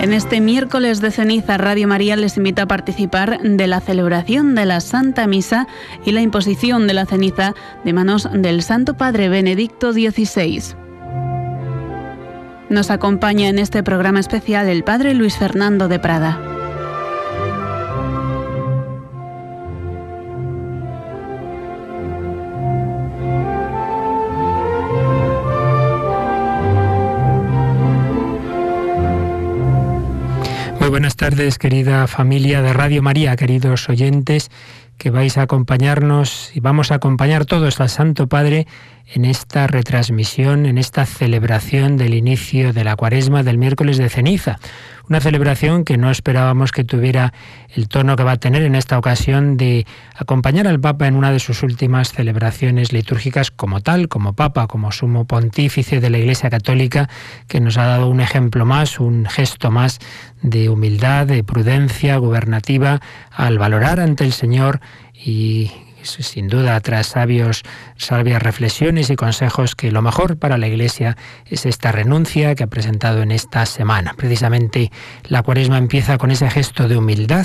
En este miércoles de ceniza, Radio María les invita a participar de la celebración de la Santa Misa y la imposición de la ceniza de manos del Santo Padre Benedicto XVI. Nos acompaña en este programa especial el Padre Luis Fernando de Prada. Muy buenas tardes, querida familia de Radio María, queridos oyentes, que vais a acompañarnos y vamos a acompañar todos al Santo Padre en esta retransmisión, en esta celebración del inicio de la Cuaresma del miércoles de ceniza. Una celebración que no esperábamos que tuviera el tono que va a tener en esta ocasión de acompañar al Papa en una de sus últimas celebraciones litúrgicas como tal, como Papa, como sumo pontífice de la Iglesia Católica, que nos ha dado un ejemplo más, un gesto más de humildad, de prudencia gubernativa al valorar ante el Señor y sin duda tras sabias reflexiones y consejos que lo mejor para la Iglesia es esta renuncia que ha presentado en esta semana. Precisamente la Cuaresma empieza con ese gesto de humildad,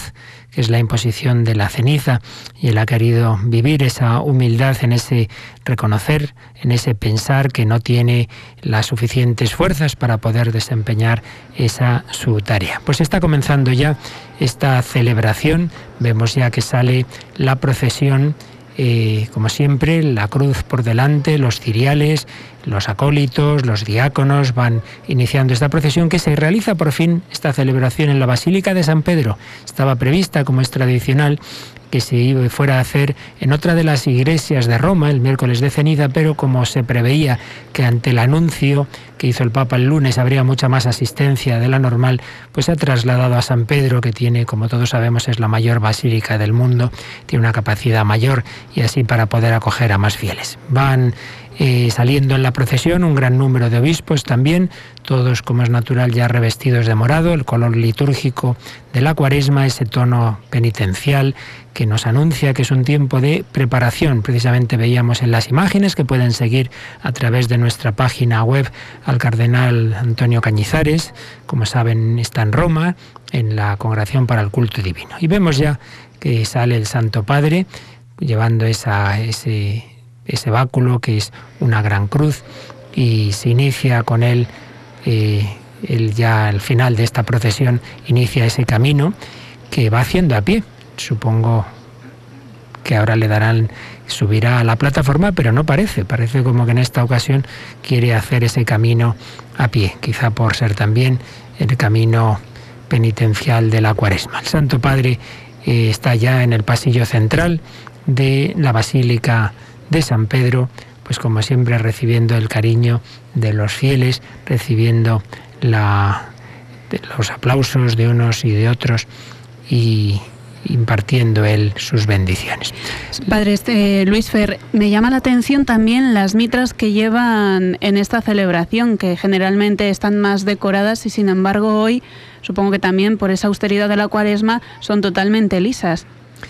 que es la imposición de la ceniza, y él ha querido vivir esa humildad en ese reconocer, en ese pensar que no tiene las suficientes fuerzas para poder desempeñar esa su tarea. Pues está comenzando ya esta celebración, vemos ya que sale la procesión, como siempre, la cruz por delante, los ciriales, los acólitos, los diáconos van iniciando esta procesión que se realiza por fin, esta celebración en la Basílica de San Pedro. Estaba prevista, como es tradicional, que se fuera a hacer en otra de las iglesias de Roma el miércoles de ceniza, pero como se preveía que ante el anuncio que hizo el Papa el lunes habría mucha más asistencia de la normal, pues se ha trasladado a San Pedro, que tiene, como todos sabemos, es la mayor basílica del mundo, tiene una capacidad mayor y así para poder acoger a más fieles. Van saliendo en la procesión un gran número de obispos también, todos, como es natural, ya revestidos de morado, el color litúrgico de la Cuaresma, ese tono penitencial que nos anuncia que es un tiempo de preparación. Precisamente veíamos en las imágenes que pueden seguir a través de nuestra página web al cardenal Antonio Cañizares, como saben está en Roma, en la Congregación para el Culto Divino. Y vemos ya que sale el Santo Padre llevando ese báculo que es una gran cruz y se inicia con él ya al final de esta procesión inicia ese camino que va haciendo a pie. Supongo que ahora subirá a la plataforma, pero no parece como que en esta ocasión quiere hacer ese camino a pie, quizá por ser también el camino penitencial de la Cuaresma. El Santo Padre está ya en el pasillo central de la Basílica de San Pedro, pues como siempre recibiendo el cariño de los fieles, recibiendo los aplausos de unos y de otros y impartiendo él sus bendiciones. Padre Luis Fer, me llama la atención también las mitras que llevan en esta celebración, que generalmente están más decoradas y sin embargo hoy, supongo que también por esa austeridad de la Cuaresma, son totalmente lisas.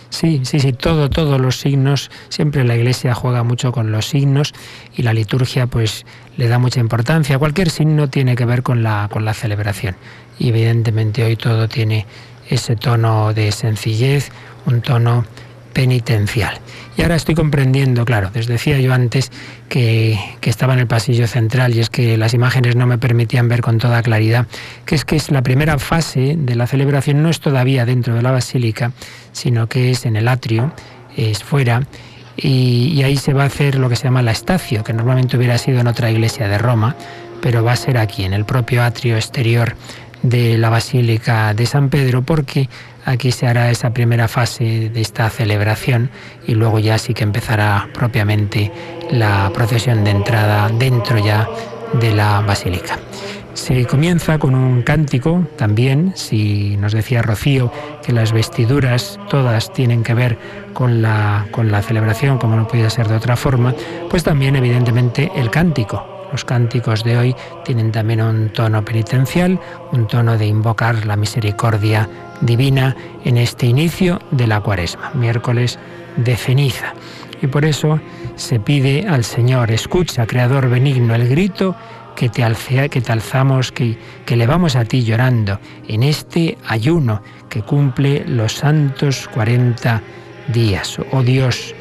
Sí, todos los signos, siempre la Iglesia juega mucho con los signos y la liturgia pues le da mucha importancia. Cualquier signo tiene que ver con la celebración y evidentemente hoy todo tiene ese tono de sencillez, un tono penitencial. Y ahora estoy comprendiendo, claro, les decía yo antes que estaba en el pasillo central y es que las imágenes no me permitían ver con toda claridad, que es la primera fase de la celebración, no es todavía dentro de la basílica, sino que es en el atrio, es fuera, y ahí se va a hacer lo que se llama la estacio, que normalmente hubiera sido en otra iglesia de Roma, pero va a ser aquí, en el propio atrio exterior de la Basílica de San Pedro, porque aquí se hará esa primera fase de esta celebración y luego ya sí que empezará propiamente la procesión de entrada dentro ya de la Basílica. Se comienza con un cántico también, si nos decía Rocío que las vestiduras todas tienen que ver con la celebración, como no podía ser de otra forma, pues también evidentemente el cántico. Los cánticos de hoy tienen también un tono penitencial, un tono de invocar la misericordia divina en este inicio de la Cuaresma, miércoles de ceniza. Y por eso se pide al Señor: escucha, Creador benigno, el grito que te alzamos, que elevamos a ti llorando en este ayuno que cumple los santos 40 días. Oh Dios,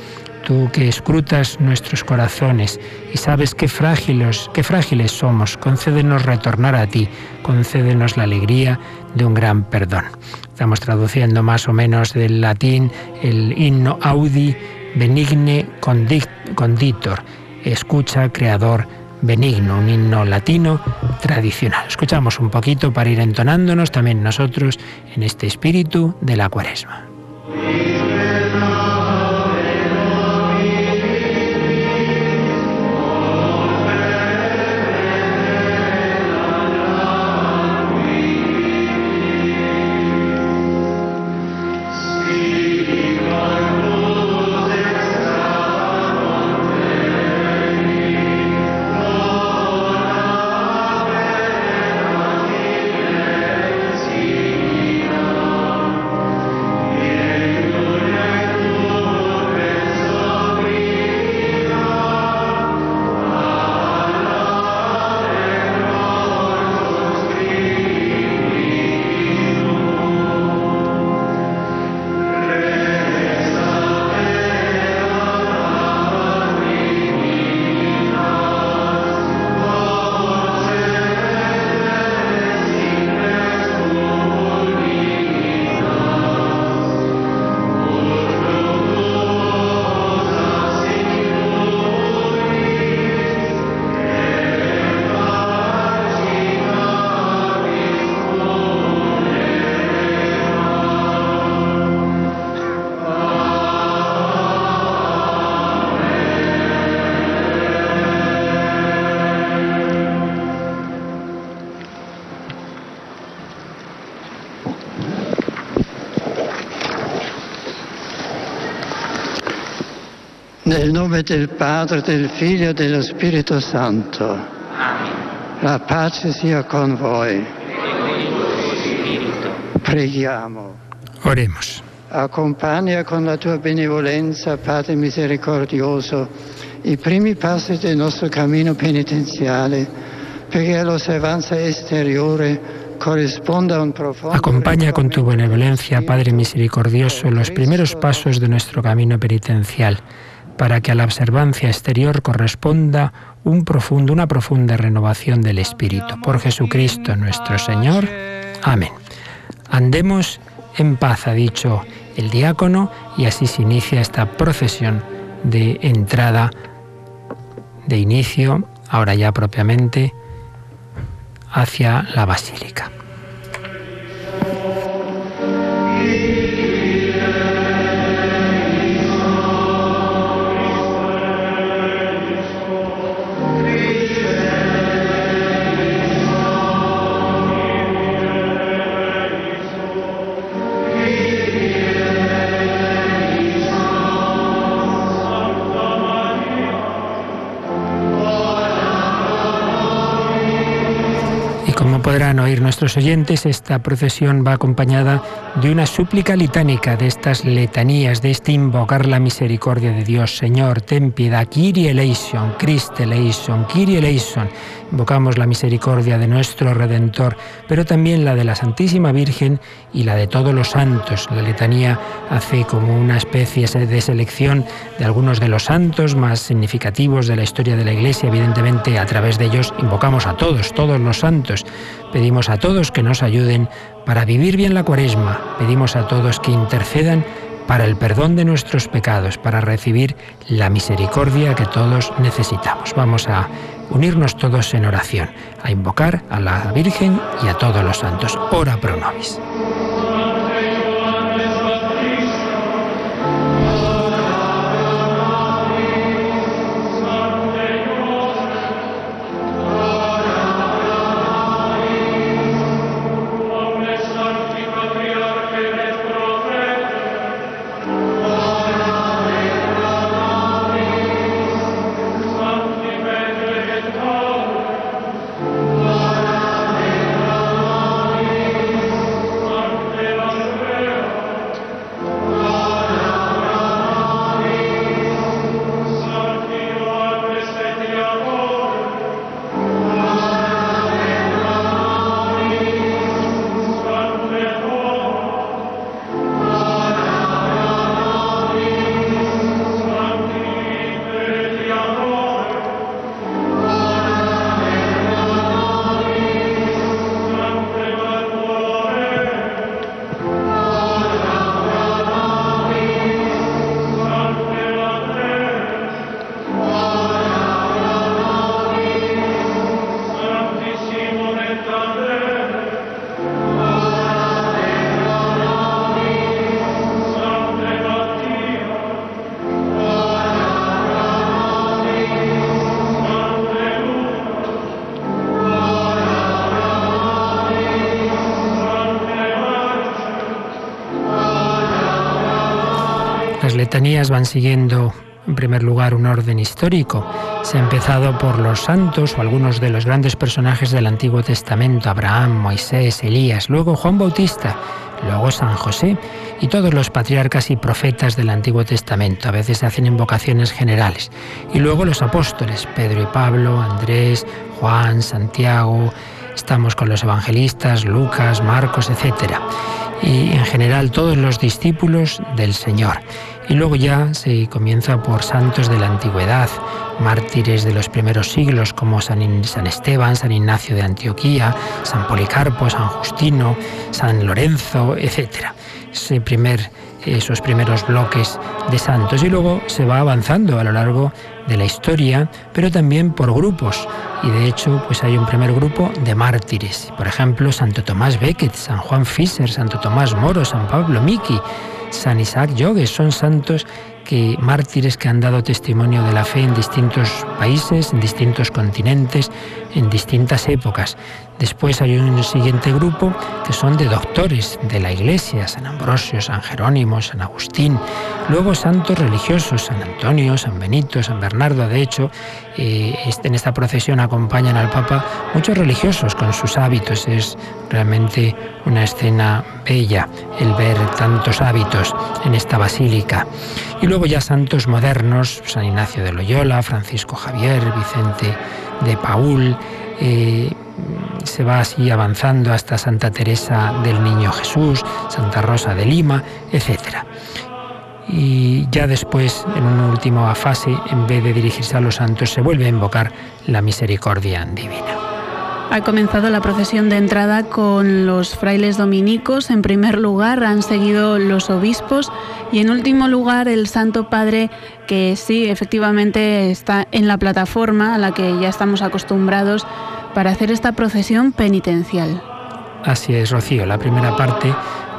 tú que escrutas nuestros corazones y sabes qué frágiles somos, concédenos retornar a ti, concédenos la alegría de un gran perdón. Estamos traduciendo más o menos del latín el himno Audi Benigne Conditor, escucha, Creador benigno, un himno latino tradicional. Escuchamos un poquito para ir entonándonos también nosotros en este espíritu de la Cuaresma. Nel nome del Padre, del Figlio e dello Spirito Santo. Amen. La pace sia con voi. Preghiamo. Oremos. Accompagna con la tua benevolenza, Padre misericordioso, i primi passi del nostro cammino penitenziale, perché l'osservanza esteriore corresponda a un profondo... Acompaña con tu benevolencia, Padre misericordioso, los primeros pasos de nuestro camino penitencial, para que a la observancia exterior corresponda una profunda renovación del espíritu. Por Jesucristo nuestro Señor. Amén. Andemos en paz, ha dicho el diácono, y así se inicia esta procesión de entrada, de inicio, ahora ya propiamente, hacia la basílica. Podrán oír nuestros oyentes, esta procesión va acompañada de una súplica litánica, de estas letanías, de este invocar la misericordia de Dios. Señor, ten piedad, Kyrie eleison, Christe eleison, Kyrie eleison. Invocamos la misericordia de nuestro Redentor, pero también la de la Santísima Virgen y la de todos los santos. La letanía hace como una especie de selección de algunos de los santos más significativos de la historia de la Iglesia. Evidentemente, a través de ellos invocamos a todos los santos. Pedimos a todos que nos ayuden para vivir bien la Cuaresma. Pedimos a todos que intercedan para el perdón de nuestros pecados, para recibir la misericordia que todos necesitamos. Vamos a unirnos todos en oración, a invocar a la Virgen y a todos los santos. Ora pro nobis. letanías van siguiendo, en primer lugar, un orden histórico. Se ha empezado por los santos o algunos de los grandes personajes del Antiguo Testamento: Abraham, Moisés, Elías, luego Juan Bautista, luego San José y todos los patriarcas y profetas del Antiguo Testamento. A veces se hacen invocaciones generales. Y luego los apóstoles: Pedro y Pablo, Andrés, Juan, Santiago. Estamos con los evangelistas, Lucas, Marcos, etc. Y en general todos los discípulos del Señor. Y luego ya se comienza por santos de la antigüedad, mártires de los primeros siglos como San Esteban, San Ignacio de Antioquía, San Policarpo, San Justino, San Lorenzo, etc. Esos primeros bloques de santos. Y luego se va avanzando a lo largo de la historia, pero también por grupos. Y de hecho, pues hay un primer grupo de mártires. Por ejemplo, Santo Tomás Becket, San Juan Fischer, Santo Tomás Moro, San Pablo Miki, San Isaac Jogues. Son santos mártires que han dado testimonio de la fe en distintos países, en distintos continentes, en distintas épocas. Después hay un siguiente grupo que son de doctores de la Iglesia: San Ambrosio, San Jerónimo, San Agustín. Luego santos religiosos: San Antonio, San Benito, San Bernardo. De hecho, en esta procesión acompañan al Papa muchos religiosos con sus hábitos. Es realmente una escena bella el ver tantos hábitos en esta basílica. Y luego ya santos modernos: San Ignacio de Loyola, Francisco Javier, Vicente de Paúl. Se va así avanzando hasta Santa Teresa del Niño Jesús, Santa Rosa de Lima, etc. Y ya después, en una última fase, en vez de dirigirse a los santos, se vuelve a invocar la misericordia divina. Ha comenzado la procesión de entrada con los frailes dominicos. En primer lugar han seguido los obispos y en último lugar el Santo Padre, que sí, efectivamente está en la plataforma a la que ya estamos acostumbrados para hacer esta procesión penitencial. Así es, Rocío. La primera parte,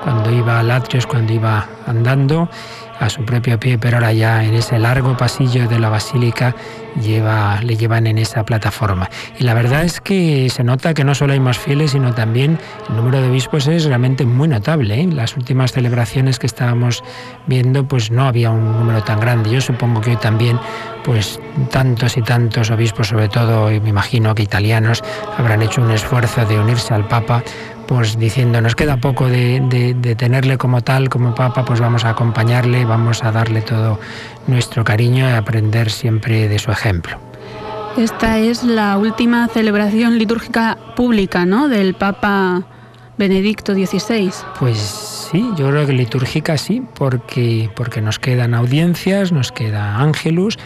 cuando iba al atrio, es cuando iba andando a su propio pie, pero ahora ya en ese largo pasillo de la basílica le llevan en esa plataforma. Y la verdad es que se nota que no solo hay más fieles, sino también el número de obispos es realmente muy notable. En las últimas celebraciones que estábamos viendo, pues no había un número tan grande. Yo supongo que hoy también, pues tantos y tantos obispos, sobre todo me imagino que italianos, habrán hecho un esfuerzo de unirse al Papa, pues diciendo: nos queda poco de tenerle como tal, como Papa, pues vamos a acompañarle, vamos a darle todo nuestro cariño y aprender siempre de su ejemplo. Esta es la última celebración litúrgica pública, ¿no?, del Papa Benedicto XVI. Pues sí, yo creo que litúrgica sí, porque nos quedan audiencias, nos queda Ángelus,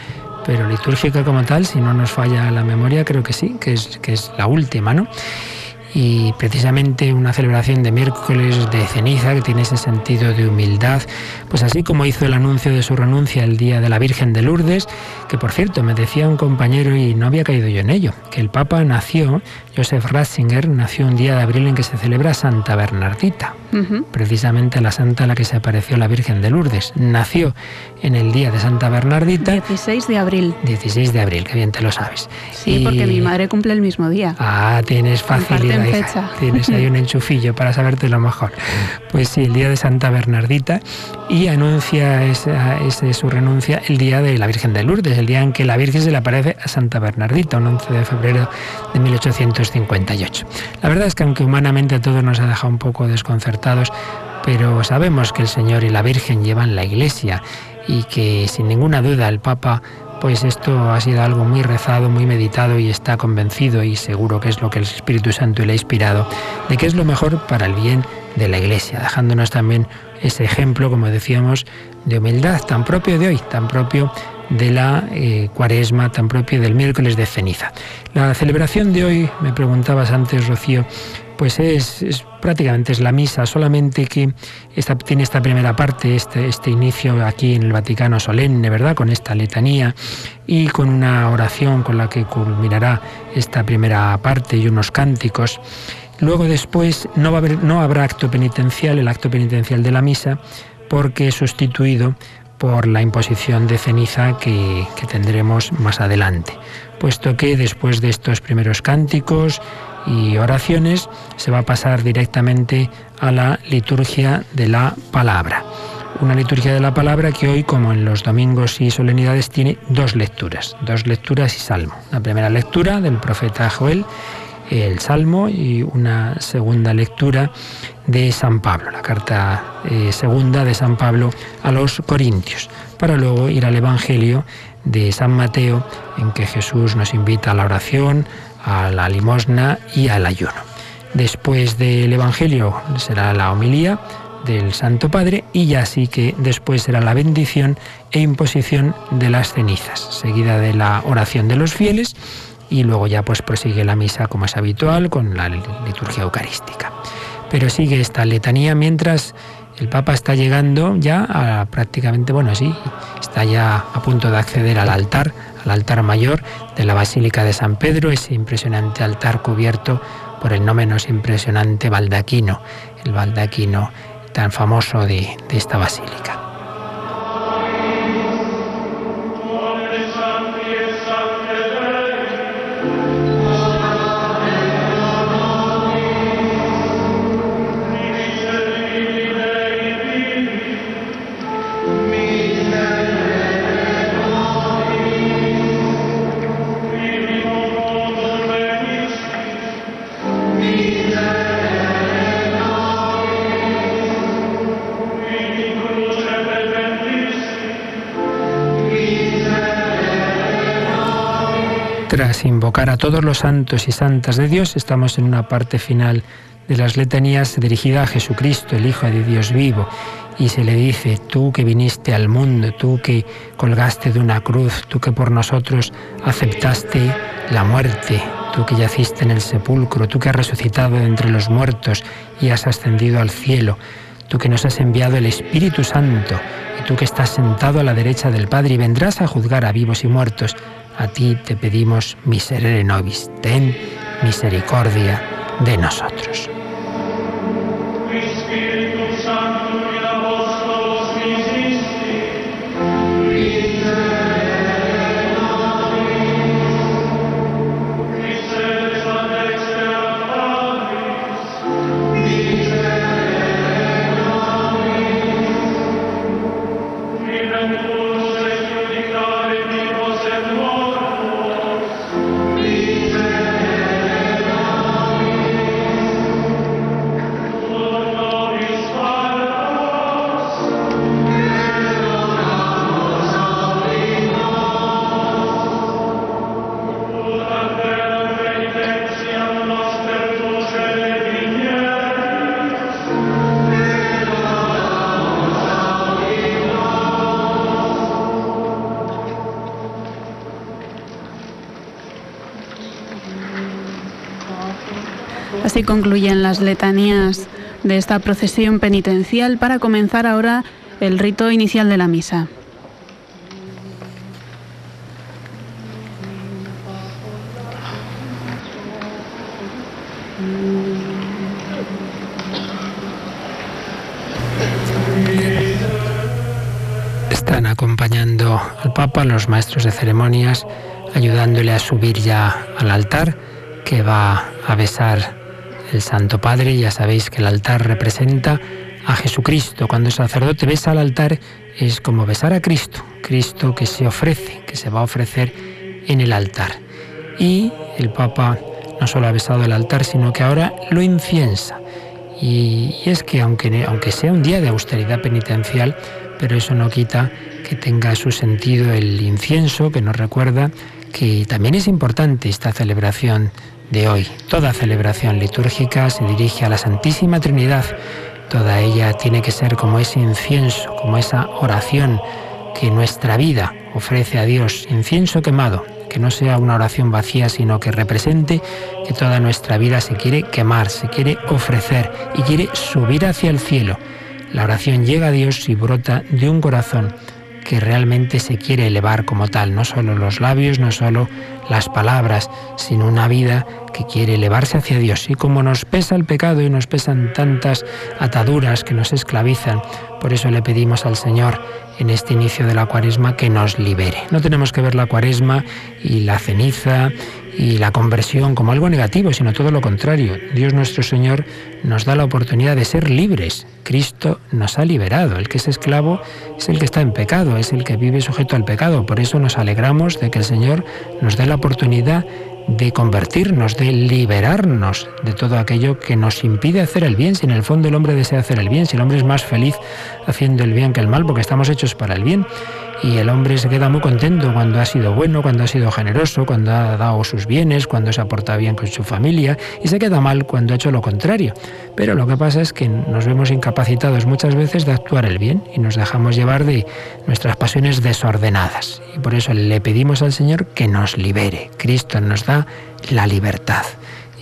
pero litúrgica como tal, si no nos falla la memoria, creo que sí, que es la última, ¿no? Y precisamente una celebración de miércoles de ceniza que tiene ese sentido de humildad, pues así como hizo el anuncio de su renuncia el día de la Virgen de Lourdes, que por cierto me decía un compañero y no había caído yo en ello, que el Papa nació, Joseph Ratzinger, nació un día de abril en que se celebra Santa Bernardita, precisamente la santa a la que se apareció la Virgen de Lourdes. Nació en el día de Santa Bernardita. 16 de abril. 16 de abril, que bien te lo sabes. Sí, porque mi madre cumple el mismo día. Ah, tienes facilidad, fecha. Tienes ahí un enchufillo para saberte lo mejor. Pues sí, el día de Santa Bernardita, y anuncia su renuncia el día de la Virgen de Lourdes, el día en que la Virgen se le aparece a Santa Bernardita, un 11 de febrero de 1858. La verdad es que aunque humanamente a todos nos ha dejado un poco desconcertados, pero sabemos que el Señor y la Virgen llevan la Iglesia y que sin ninguna duda el Papa, pues esto ha sido algo muy rezado, muy meditado, y está convencido, y seguro que es lo que el Espíritu Santo le ha inspirado, de que es lo mejor para el bien de la Iglesia, dejándonos también ese ejemplo, como decíamos, de humildad tan propio de hoy, tan propio de la Cuaresma, tan propio del miércoles de ceniza. La celebración de hoy, me preguntabas antes, Rocío, pues prácticamente es la misa, solamente que tiene esta primera parte, este inicio aquí en el Vaticano solemne, ¿verdad?, con esta letanía y con una oración con la que culminará esta primera parte y unos cánticos. Luego después no habrá acto penitencial, el acto penitencial de la misa, porque es sustituido por la imposición de ceniza que tendremos más adelante, puesto que después de estos primeros cánticos y oraciones se va a pasar directamente a la liturgia de la palabra. una liturgia de la palabra que hoy, como en los domingos y solemnidades, tiene dos lecturas y salmo. La primera lectura del profeta Joel, el Salmo, y una segunda lectura de San Pablo, la carta segunda de San Pablo a los Corintios, para luego ir al Evangelio de San Mateo, en que Jesús nos invita a la oración, a la limosna y al ayuno. Después del Evangelio será la homilía del Santo Padre, y ya sí que después será la bendición e imposición de las cenizas, seguida de la oración de los fieles, y luego ya pues prosigue la misa como es habitual con la liturgia eucarística. Pero sigue esta letanía mientras el Papa está llegando ya a prácticamente, está ya a punto de acceder al altar mayor de la Basílica de San Pedro, ese impresionante altar cubierto por el no menos impresionante baldaquino, el baldaquino tan famoso de esta basílica. Tras invocar a todos los santos y santas de Dios, estamos en una parte final de las letanías dirigida a Jesucristo, el Hijo de Dios vivo, y se le dice: tú que viniste al mundo, tú que colgaste de una cruz, tú que por nosotros aceptaste la muerte, tú que yaciste en el sepulcro, tú que has resucitado de entre los muertos y has ascendido al cielo, tú que nos has enviado el Espíritu Santo, y tú que estás sentado a la derecha del Padre y vendrás a juzgar a vivos y muertos, a ti te pedimos, miserere nobis, ten misericordia de nosotros. Así concluyen las letanías de esta procesión penitencial para comenzar ahora el rito inicial de la misa. Están acompañando al Papa los maestros de ceremonias, ayudándole a subir ya al altar que va a besar el Santo Padre. Ya sabéis que el altar representa a Jesucristo. Cuando el sacerdote besa al altar es como besar a Cristo, Cristo que se ofrece, que se va a ofrecer en el altar. Y el Papa no solo ha besado el altar, sino que ahora lo inciensa. Y es que aunque sea un día de austeridad penitencial, pero eso no quita que tenga su sentido el incienso, que nos recuerda que también es importante esta celebración de hoy. Toda celebración litúrgica se dirige a la Santísima Trinidad. Toda ella tiene que ser como ese incienso, como esa oración que nuestra vida ofrece a Dios, incienso quemado, que no sea una oración vacía, sino que represente que toda nuestra vida se quiere quemar, se quiere ofrecer y quiere subir hacia el cielo. La oración llega a Dios y brota de un corazón que realmente se quiere elevar como tal, no solo los labios, no solo las palabras, sino una vida que quiere elevarse hacia Dios. Y como nos pesa el pecado y nos pesan tantas ataduras que nos esclavizan, por eso le pedimos al Señor en este inicio de la Cuaresma que nos libere. No tenemos que ver la Cuaresma y la ceniza y la conversión como algo negativo, sino todo lo contrario. Dios nuestro Señor nos da la oportunidad de ser libres. Cristo nos ha liberado. El que es esclavo es el que está en pecado, es el que vive sujeto al pecado. Por eso nos alegramos de que el Señor nos dé la oportunidad de convertirnos, de liberarnos de todo aquello que nos impide hacer el bien. Si en el fondo el hombre desea hacer el bien, si el hombre es más feliz haciendo el bien que el mal, porque estamos hechos para el bien. Y el hombre se queda muy contento cuando ha sido bueno, cuando ha sido generoso, cuando ha dado sus bienes, cuando se ha portado bien con su familia, y se queda mal cuando ha hecho lo contrario. Pero lo que pasa es que nos vemos incapacitados muchas veces de actuar el bien y nos dejamos llevar de nuestras pasiones desordenadas. Y por eso le pedimos al Señor que nos libere. Cristo nos da la libertad.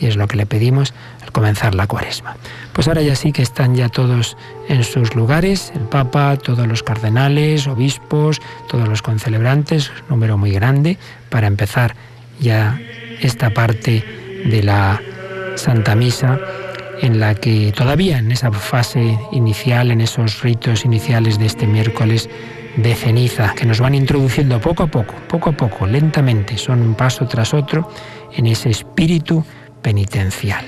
Y es lo que le pedimos al comenzar la Cuaresma. Pues ahora ya sí que están ya todos en sus lugares, el Papa, todos los cardenales, obispos, todos los concelebrantes, un número muy grande, para empezar ya esta parte de la Santa Misa, en la que todavía en esa fase inicial, en esos ritos iniciales de este miércoles de ceniza, que nos van introduciendo poco a poco, lentamente, son un paso tras otro en ese espíritu penitencial.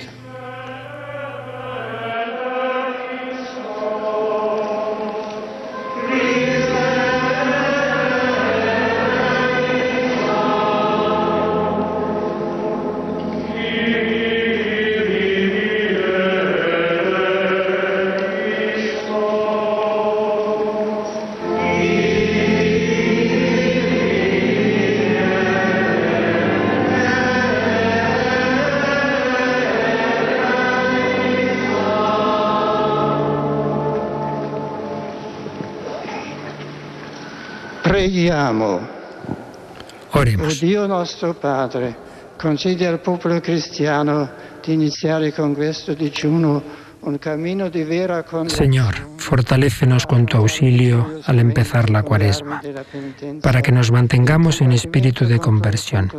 Preghiamo. Oremos. O Dio nostro Padre, concedi al popolo cristiano di iniziare con questo digiuno un cammino di vera conversione. Señor, fortalécenos con tu auxilio al empezar la Cuaresma, para que nos mantengamos en espíritu de conversión,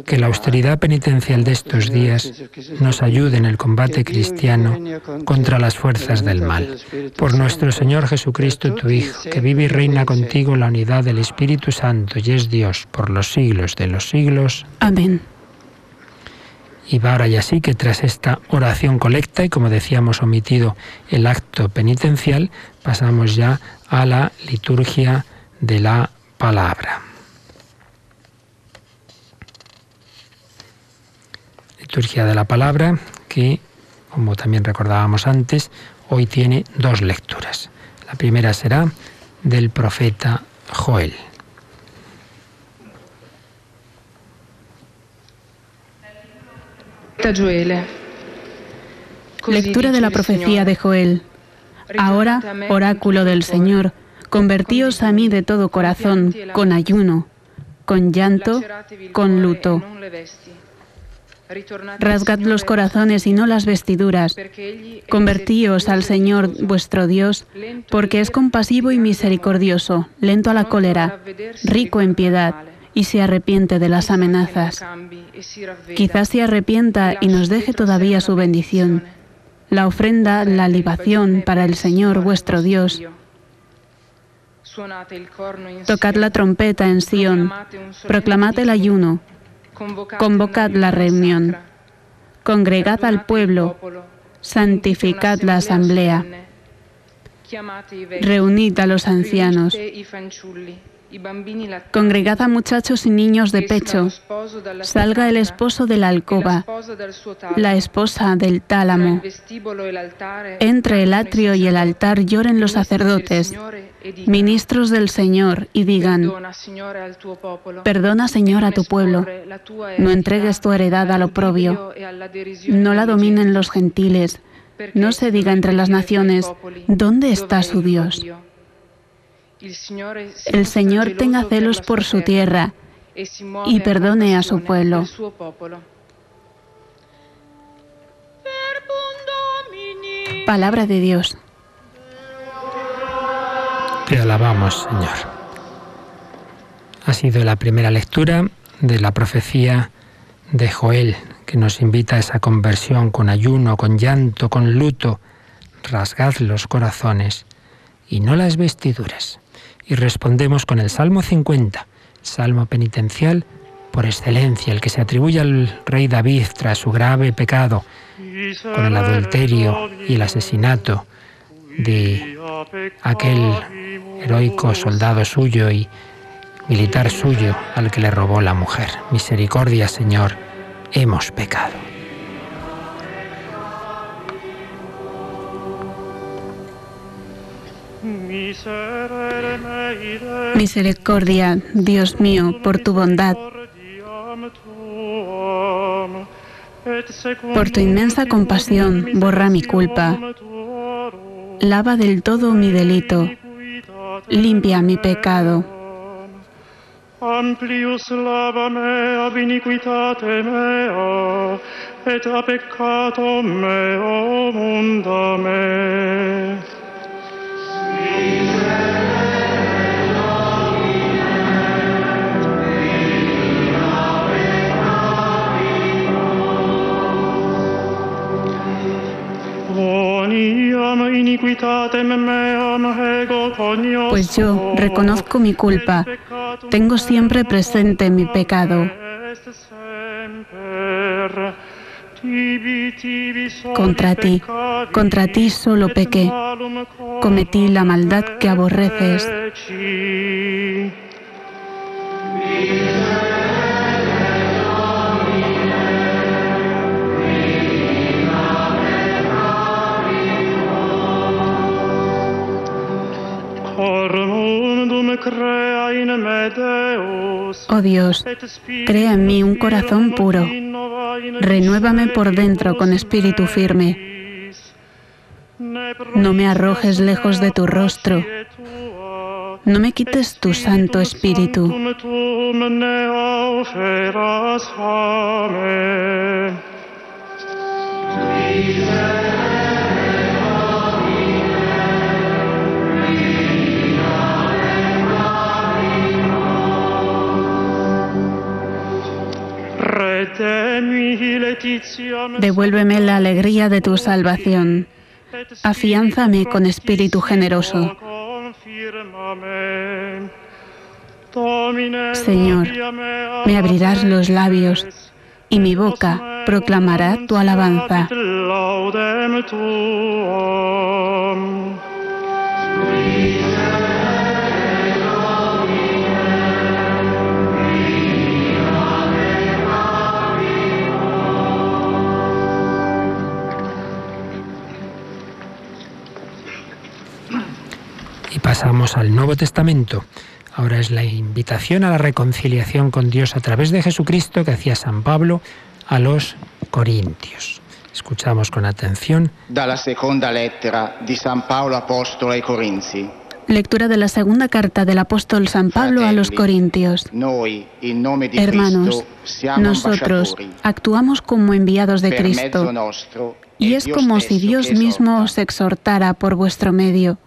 que la austeridad penitencial de estos días nos ayude en el combate cristiano contra las fuerzas del mal. Por nuestro Señor Jesucristo, tu Hijo, que vive y reina contigo en la unidad del Espíritu Santo y es Dios por los siglos de los siglos. Amén. Y va ahora ya sí que tras esta oración colecta, y como decíamos omitido el acto penitencial, pasamos ya a la liturgia de la palabra. Liturgia de la palabra que, como también recordábamos antes, hoy tiene dos lecturas. La primera será del profeta Joel. Lectura de la profecía de Joel. Ahora, oráculo del Señor, convertíos a mí de todo corazón, con ayuno, con llanto, con luto. Rasgad los corazones y no las vestiduras. Convertíos al Señor vuestro Dios, porque es compasivo y misericordioso, lento a la cólera, rico en piedad, y se arrepiente de las amenazas. Quizás se arrepienta y nos deje todavía su bendición, la ofrenda, la libación para el Señor vuestro Dios. Tocad la trompeta en Sión, proclamad el ayuno, convocad la reunión, congregad al pueblo, santificad la asamblea, reunid a los ancianos, congregad a muchachos y niños de pecho, salga el esposo de la alcoba, la esposa del tálamo. Entre el atrio y el altar lloren los sacerdotes, ministros del Señor, y digan: perdona, Señor, a tu pueblo, no entregues tu heredad al oprobio, no la dominen los gentiles, no se diga entre las naciones: ¿dónde está su Dios? El Señor tenga celos por su tierra y perdone a su pueblo. Palabra de Dios. Te alabamos, Señor. Ha sido la primera lectura de la profecía de Joel, que nos invita a esa conversión con ayuno, con llanto, con luto. Rasgad los corazones y no las vestiduras. Y respondemos con el Salmo 50, Salmo penitencial por excelencia, el que se atribuye al rey David tras su grave pecado con el adulterio y el asesinato de aquel heroico soldado suyo y militar suyo al que le robó la mujer. Misericordia, Señor, hemos pecado. Misericordia, Dios mío, por tu bondad, por tu inmensa compasión, borra mi culpa, lava del todo mi delito, limpia mi pecado. Amplius lava me ab iniquitate mea, et a peccatum meo munda me. Pues yo reconozco mi culpa, tengo siempre presente mi pecado. Contra ti solo pequé, cometí la maldad que aborreces. Oh Dios, crea en mí un corazón puro, renuévame por dentro con espíritu firme. No me arrojes lejos de tu rostro, no me quites tu Santo Espíritu. Devuélveme la alegría de tu salvación. Afiánzame con espíritu generoso. Señor, me abrirás los labios y mi boca proclamará tu alabanza. Pasamos al Nuevo Testamento. Ahora es la invitación a la reconciliación con Dios a través de Jesucristo que hacía San Pablo a los Corintios. Escuchamos con atención. Dalla seconda lettera di San Paolo apostolo ai Corinzi. Lectura de la segunda carta del apóstol San Pablo a los Corintios. Hermanos, nosotros actuamos como enviados de Cristo, y es como si Dios mismo os exhortara por vuestro medio.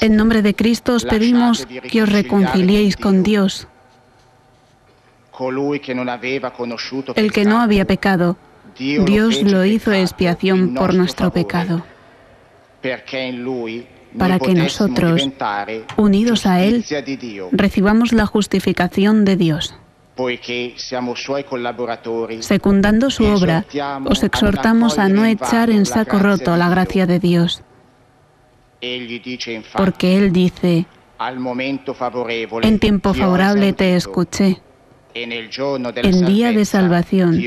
En nombre de Cristo os pedimos que os reconciliéis con Dios. El que no había pecado, Dios lo hizo expiación por nuestro pecado, para que nosotros, unidos a Él, recibamos la justificación de Dios. Secundando su obra, os exhortamos a no echar en saco roto la gracia de Dios. Porque Él dice, en tiempo favorable te escuché, en día de salvación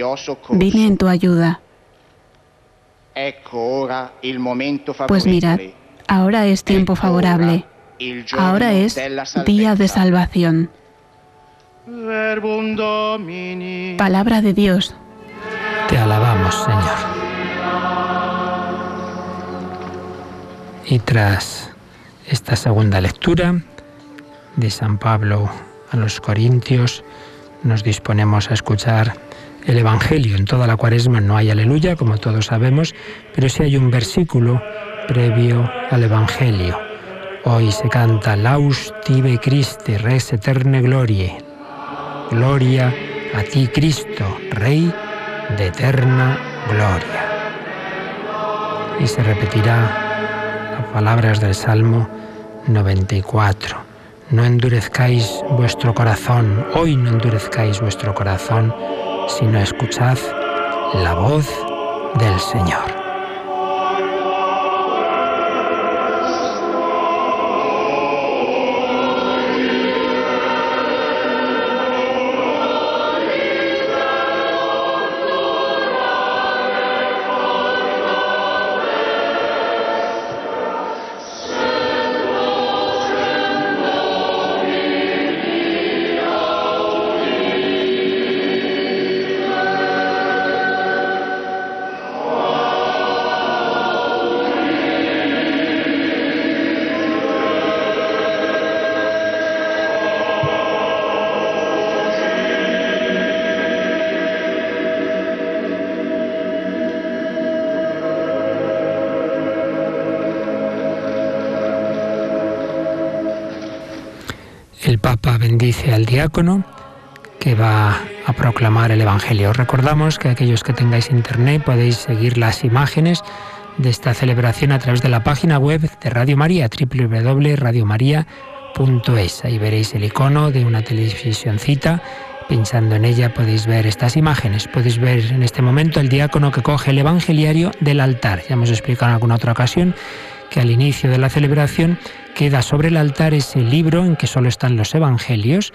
vine en tu ayuda. Pues mirad, ahora es tiempo favorable, ahora es día de salvación. Palabra de Dios. Te alabamos, Señor. Y tras esta segunda lectura de San Pablo a los Corintios, nos disponemos a escuchar el Evangelio. En toda la Cuaresma no hay aleluya, como todos sabemos, pero sí hay un versículo previo al Evangelio. Hoy se canta Laus tibi Christe, Res eterne gloriae. Gloria a ti, Cristo, Rey de eterna gloria. Y se repetirá las palabras del Salmo 94. no endurezcáis vuestro corazón, hoy no endurezcáis vuestro corazón, sino escuchad la voz del Señor. El Papa bendice al diácono que va a proclamar el Evangelio. Os recordamos que aquellos que tengáis internet podéis seguir las imágenes de esta celebración a través de la página web de Radio María, www.radiomaria.es. Ahí veréis el icono de una televisioncita. Pinchando en ella podéis ver estas imágenes. Podéis ver en este momento el diácono que coge el evangeliario del altar. Ya hemos explicado en alguna otra ocasión que al inicio de la celebración queda sobre el altar ese libro en que solo están los evangelios,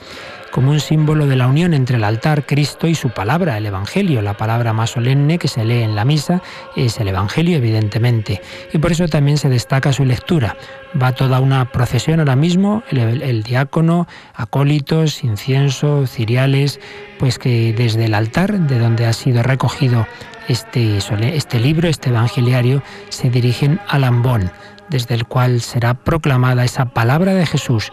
como un símbolo de la unión entre el altar, Cristo y su palabra, el evangelio. La palabra más solemne que se lee en la misa es el evangelio, evidentemente, y por eso también se destaca su lectura. Va toda una procesión ahora mismo, el diácono, acólitos, incienso, ciriales, pues que desde el altar, de donde ha sido recogido este libro, este evangeliario, se dirigen al ambón, desde el cual será proclamada esa palabra de Jesús.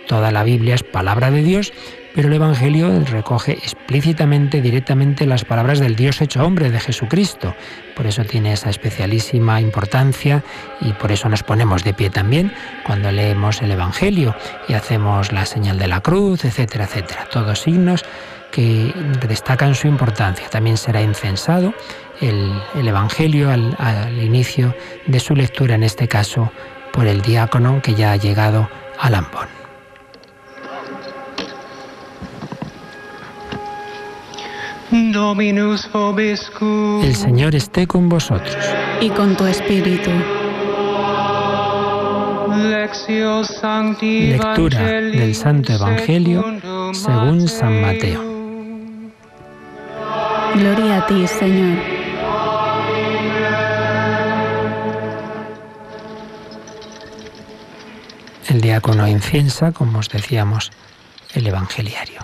Toda la Biblia es palabra de Dios, pero el Evangelio recoge explícitamente, directamente las palabras del Dios hecho hombre, de Jesucristo. Por eso tiene esa especialísima importancia y por eso nos ponemos de pie también cuando leemos el Evangelio y hacemos la señal de la cruz, etcétera, etcétera. Todos signos que destacan su importancia. También será incensado el Evangelio al inicio de su lectura, en este caso por el diácono que ya ha llegado al ambón. Dominus vobiscum. El Señor esté con vosotros. Y con tu espíritu. Lectura del Santo Evangelio según San Mateo. Gloria a ti, Señor. El diácono inciensa, como os decíamos, el evangeliario.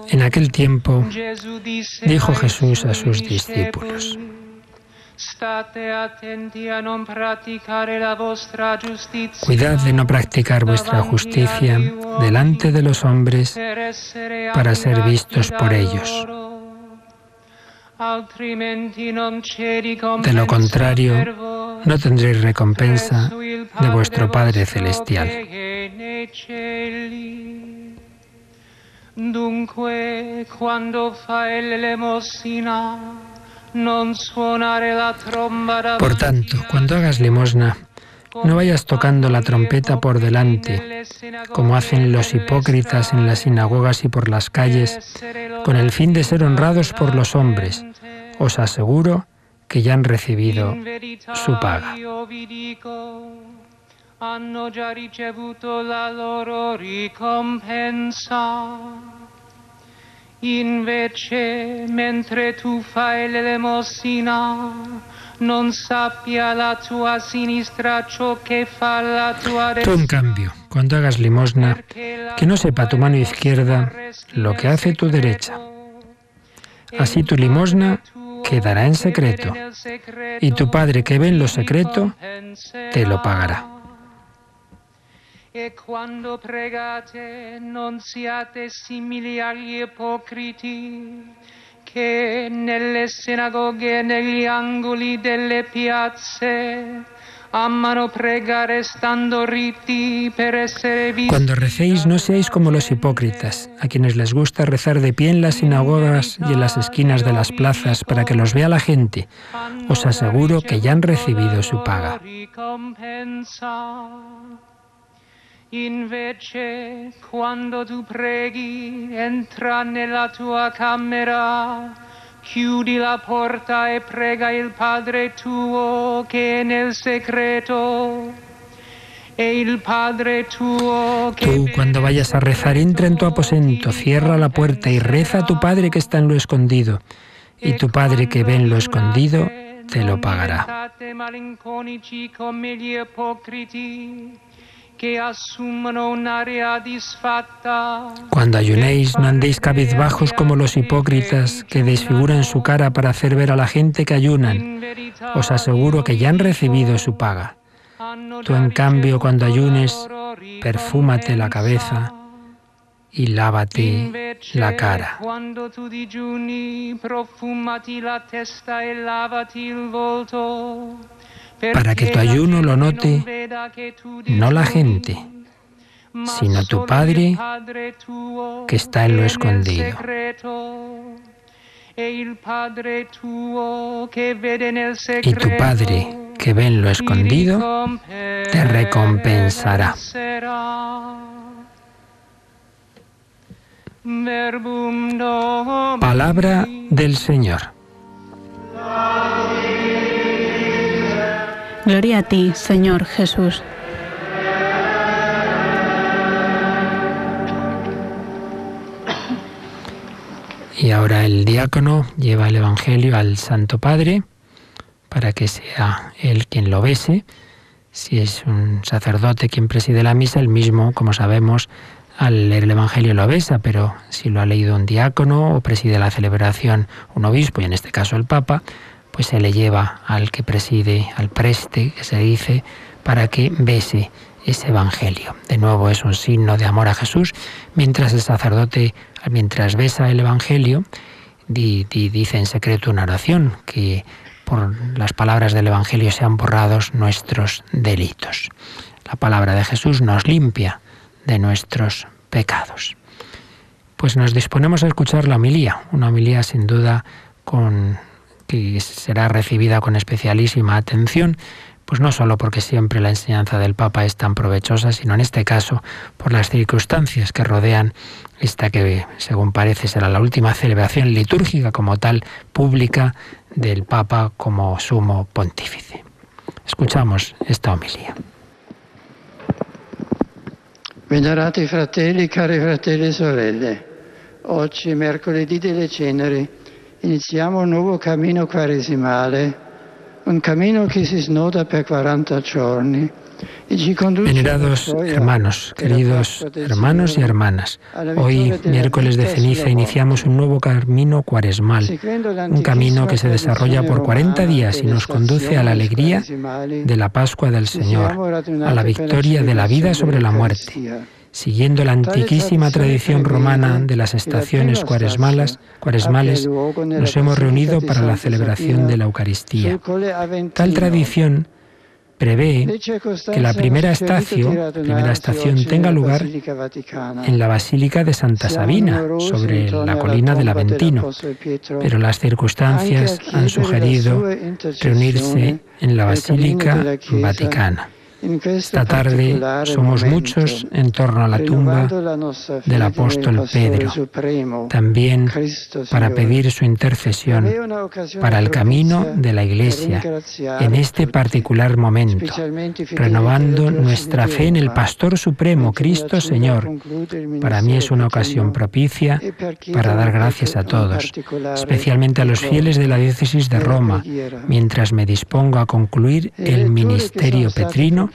En aquel tiempo dijo Jesús a sus discípulos: cuidad de no practicar vuestra justicia delante de los hombres para ser vistos por ellos. De lo contrario, no tendréis recompensa de vuestro Padre Celestial. Dunque, quando fai l'elemosina, non suonare la tromba. Por tanto, cuando hagas limosna, no vayas tocando la trompeta por delante, como hacen los hipócritas en las sinagogas y por las calles, con el fin de ser honrados por los hombres. Os aseguro que ya han recibido su paga. Hanno già ricevuto la loro ricompensa. Invece, mentre tu fai l'elemosina, non sappia la tua sinistra ciò che fa la tua destra. Tú, en cambio, cuando hagas limosna, que no sepa tu mano izquierda lo que hace tu derecha. Así tu limosna quedará en secreto, y tu Padre que ve en lo secreto te lo pagará. E quando pregate non siate simili agli ipocriti, che nelle sinagoghe e negli angoli delle piazze Cuando recéis, no seáis como los hipócritas, a quienes les gusta rezar de pie en las sinagogas y en las esquinas de las plazas para que los vea la gente. Os aseguro que ya han recibido su paga. Invece, quando tu preghi, entra nella tua camera, chiudi la porta e prega il Padre tuo che è nel segreto. Tú, cuando vayas a rezar, entra en tu aposento, cierra la puerta y reza a tu Padre que está en lo escondido. Y tu Padre que ve en lo escondido te lo pagará. Cuando ayunéis, no andéis cabizbajos como los hipócritas que desfiguran su cara para hacer ver a la gente que ayunan. Os aseguro que ya han recibido su paga. Tú, en cambio, cuando ayunes, perfúmate la cabeza y lávate la cara. Cuando tu digiuni, profumati la testa e lavati il volto. Para que tu ayuno lo note no la gente, sino tu Padre que está en lo escondido. Y tu Padre que ve en lo escondido te recompensará. Palabra del Señor. Gloria a ti, Señor Jesús. Y ahora el diácono lleva el Evangelio al Santo Padre para que sea él quien lo bese. Si es un sacerdote quien preside la misa, él mismo, como sabemos, al leer el Evangelio lo besa, pero si lo ha leído un diácono o preside la celebración un obispo, y en este caso el Papa, pues se le lleva al que preside, al preste, que se dice, para que bese ese Evangelio. De nuevo es un signo de amor a Jesús, mientras el sacerdote, mientras besa el Evangelio, dice en secreto una oración, que por las palabras del Evangelio sean borrados nuestros delitos. La palabra de Jesús nos limpia de nuestros pecados. Pues nos disponemos a escuchar la homilía, una homilía sin duda que será recibida con especialísima atención, pues no solo porque siempre la enseñanza del Papa es tan provechosa, sino en este caso por las circunstancias que rodean esta que, según parece, será la última celebración litúrgica como tal, pública, del Papa como sumo pontífice. Escuchamos esta homilía. Venerati fratelli, cari fratelli e sorelle, oggi, mercoledì delle Ceneri, iniziamo un nuovo cammino quaresimale, un camino que se snoda per 40 giorni. Venerados hermanos, queridos hermanos y hermanas, hoy, miércoles de ceniza, iniciamos un nuevo camino cuaresmal, un camino que se desarrolla por 40 días y nos conduce a la alegría de la Pascua del Señor, a la victoria de la vida sobre la muerte. Siguiendo la antiquísima tradición romana de las estaciones cuaresmales, nos hemos reunido para la celebración de la Eucaristía. Tal tradición prevé que la primera estación tenga lugar en la Basílica de Santa Sabina, sobre la colina del Aventino, pero las circunstancias han sugerido reunirse en la Basílica Vaticana. Esta tarde somos muchos en torno a la tumba del apóstol Pedro, también para pedir su intercesión para el camino de la Iglesia en este particular momento, renovando nuestra fe en el Pastor Supremo, Cristo Señor. Para mí es una ocasión propicia para dar gracias a todos, especialmente a los fieles de la diócesis de Roma, mientras me dispongo a concluir el ministerio petrino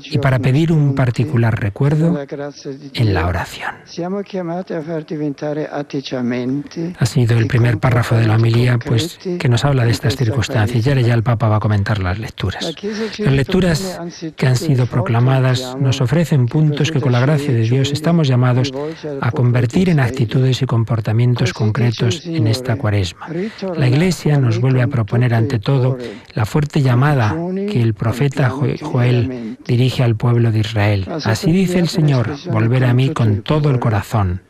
y para pedir un particular recuerdo en la oración. Ha sido el primer párrafo de la homilía, pues, que nos habla de estas circunstancias. Y ahora ya el Papa va a comentar las lecturas. Las lecturas que han sido proclamadas nos ofrecen puntos que con la gracia de Dios estamos llamados a convertir en actitudes y comportamientos concretos en esta Cuaresma. La Iglesia nos vuelve a proponer ante todo la fuerte llamada que el profeta Joel dirige al pueblo de Israel. Así dice el Señor, volver a mí con todo el corazón,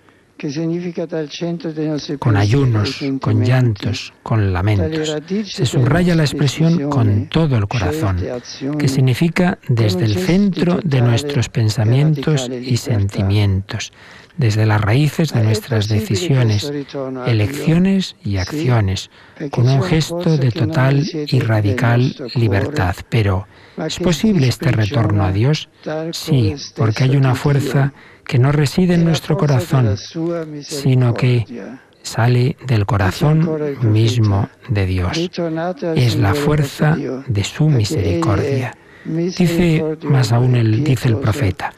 con ayunos, con llantos, con lamentos. Se subraya la expresión con todo el corazón, que significa desde el centro de nuestros pensamientos y sentimientos, desde las raíces de nuestras decisiones, elecciones y acciones, con un gesto de total y radical libertad. Pero, ¿es posible este retorno a Dios? Sí, porque hay una fuerza que no reside en nuestro corazón, sino que sale del corazón mismo de Dios. Es la fuerza de su misericordia. Dice más aún dice el profeta,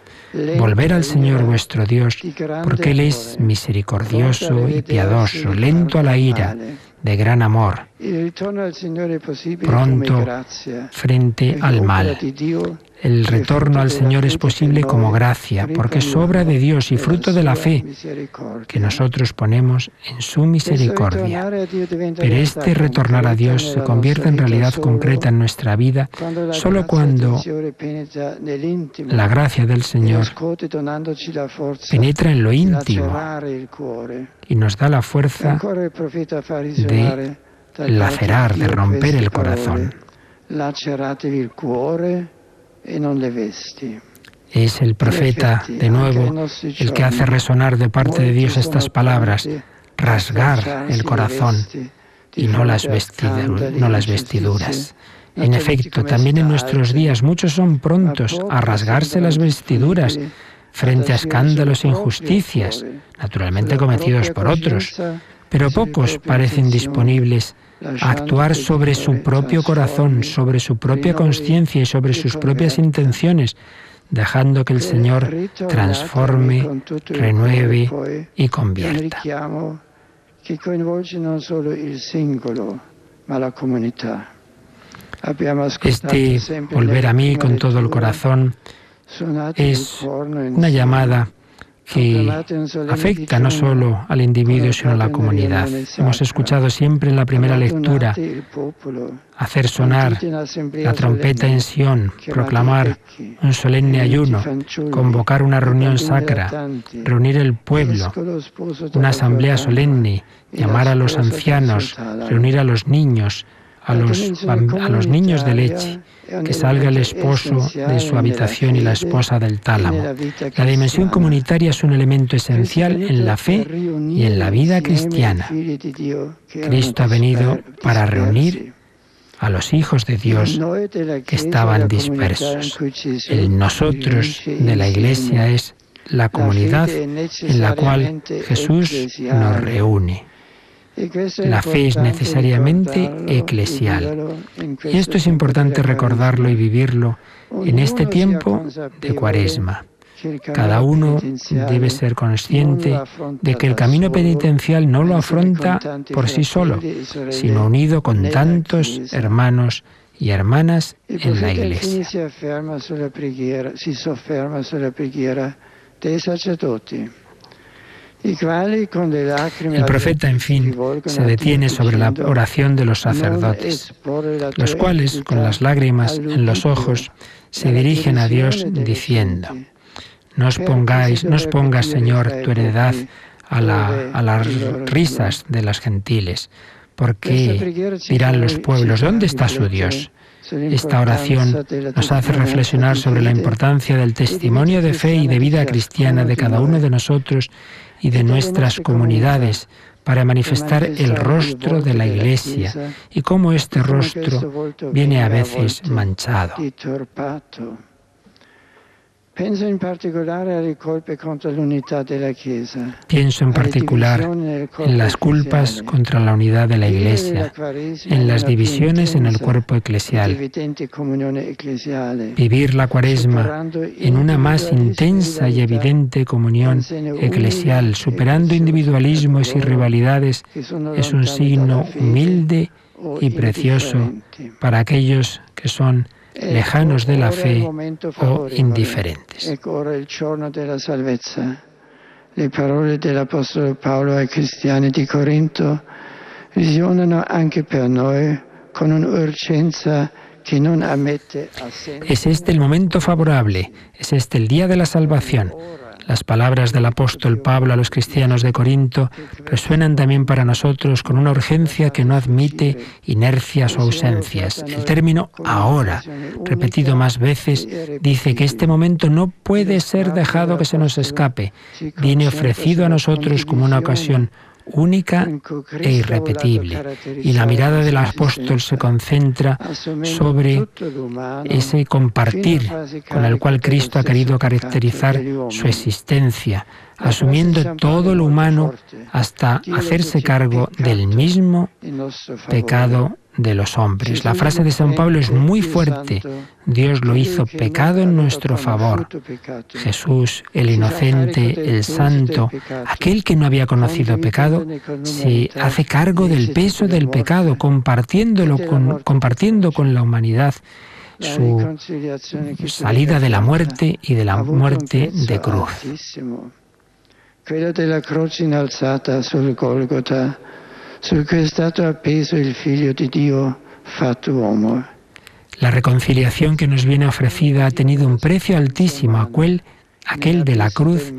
volver al Señor vuestro Dios, porque Él es misericordioso y piadoso, lento a la ira, de gran amor, pronto frente al mal. El retorno al Señor es posible como gracia, porque es obra de Dios y fruto de la fe que nosotros ponemos en su misericordia. Pero este retornar a Dios se convierte en realidad concreta en nuestra vida solo cuando la gracia del Señor penetra en lo íntimo y nos da la fuerza de lacerar, de romper el corazón. Es el profeta, de nuevo, el que hace resonar de parte de Dios estas palabras, rasgar el corazón y no las vestiduras. En efecto, también en nuestros días muchos son prontos a rasgarse las vestiduras frente a escándalos e injusticias, naturalmente cometidos por otros, pero pocos parecen disponibles a actuar sobre su propio corazón, sobre su propia conciencia y sobre sus propias intenciones, dejando que el Señor transforme, renueve y convierta. Este volver a mí con todo el corazón es una llamada que afecta no solo al individuo, sino a la comunidad. Hemos escuchado siempre en la primera lectura hacer sonar la trompeta en Sión, proclamar un solemne ayuno, convocar una reunión sacra, reunir el pueblo, una asamblea solemne, llamar a los ancianos, reunir a los niños, a los niños de leche, que salga el esposo de su habitación y la esposa del tálamo. La dimensión comunitaria es un elemento esencial en la fe y en la vida cristiana. Cristo ha venido para reunir a los hijos de Dios que estaban dispersos. El nosotros de la Iglesia es la comunidad en la cual Jesús nos reúne. La fe es necesariamente eclesial. Y esto es importante recordarlo y vivirlo en este tiempo de Cuaresma. Cada uno debe ser consciente de que el camino penitencial no lo afronta por sí solo, sino unido con tantos hermanos y hermanas en la Iglesia. El profeta, en fin, se detiene sobre la oración de los sacerdotes, los cuales, con las lágrimas en los ojos, se dirigen a Dios diciendo: No os pongas, Señor, tu heredad a las risas de las gentiles, porque dirán los pueblos, ¿dónde está su Dios? Esta oración nos hace reflexionar sobre la importancia del testimonio de fe y de vida cristiana de cada uno de nosotros y de nuestras comunidades para manifestar el rostro de la Iglesia y cómo este rostro viene a veces manchado. Pienso en particular en las culpas contra la unidad de la Iglesia, en las divisiones en el cuerpo eclesial. Vivir la Cuaresma en una más intensa y evidente comunión eclesial, superando individualismos y rivalidades, es un signo humilde y precioso para aquellos que son lejanos de la fe o indiferentes. Ecco ora il giorno della salvezza. Le parole dell'Apostolo Paolo ai cristiani di Corinto risuonano anche per noi con un'urgenza que non ammette assenti. Es este el momento favorable, es este el día de la salvación. Las palabras del apóstol Pablo a los cristianos de Corinto resuenan también para nosotros con una urgencia que no admite inercias o ausencias. El término ahora, repetido más veces, dice que este momento no puede ser dejado que se nos escape. Viene ofrecido a nosotros como una ocasión única e irrepetible. Y la mirada del apóstol se concentra sobre ese compartir con el cual Cristo ha querido caracterizar su existencia, asumiendo todo lo humano hasta hacerse cargo del mismo pecado de los hombres. La frase de San Pablo es muy fuerte. Dios lo hizo pecado en nuestro favor. Jesús, el inocente, el santo, aquel que no había conocido pecado, se hace cargo del peso del pecado, compartiendo con la humanidad su salida de la muerte y de la muerte de cruz. Quella della croce innalzata sul Golgota, sul cui è stato appeso il Figlio di Dio fatto uomo. La reconciliación que nos viene ofrecida ha tenido un precio altísimo, aquel de la cruz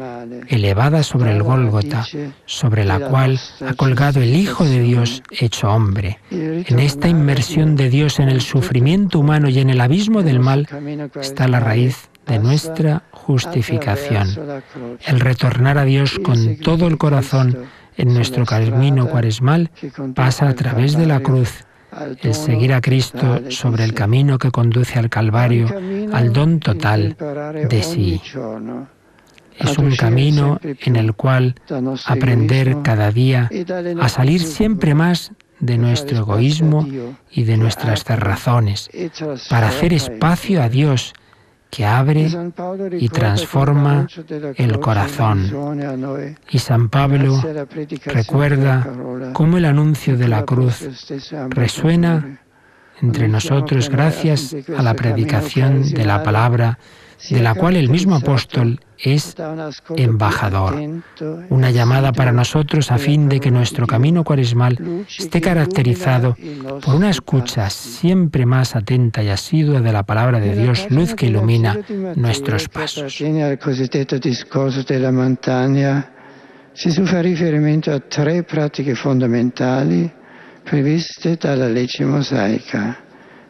elevada sobre el Gólgota, sobre la cual ha colgado el Hijo de Dios hecho hombre. En esta inmersión de Dios en el sufrimiento humano y en el abismo del mal está la raíz de nuestra justificación. El retornar a Dios con todo el corazón en nuestro camino cuaresmal pasa a través de la cruz. El seguir a Cristo sobre el camino que conduce al Calvario, al don total de sí. Es un camino en el cual aprender cada día a salir siempre más de nuestro egoísmo y de nuestras cerrazones, para hacer espacio a Dios, que abre y transforma el corazón. Y San Pablo recuerda cómo el anuncio de la cruz resuena entre nosotros gracias a la predicación de la palabra, de la cual el mismo apóstol es embajador. Una llamada para nosotros a fin de que nuestro camino cuaresmal esté caracterizado por una escucha siempre más atenta y asidua de la palabra de Dios, luz que ilumina nuestros pasos. Al cosiddetto discorso della montagna si fa riferimento a tre pratiche fondamentali previste dalla legge mosaica: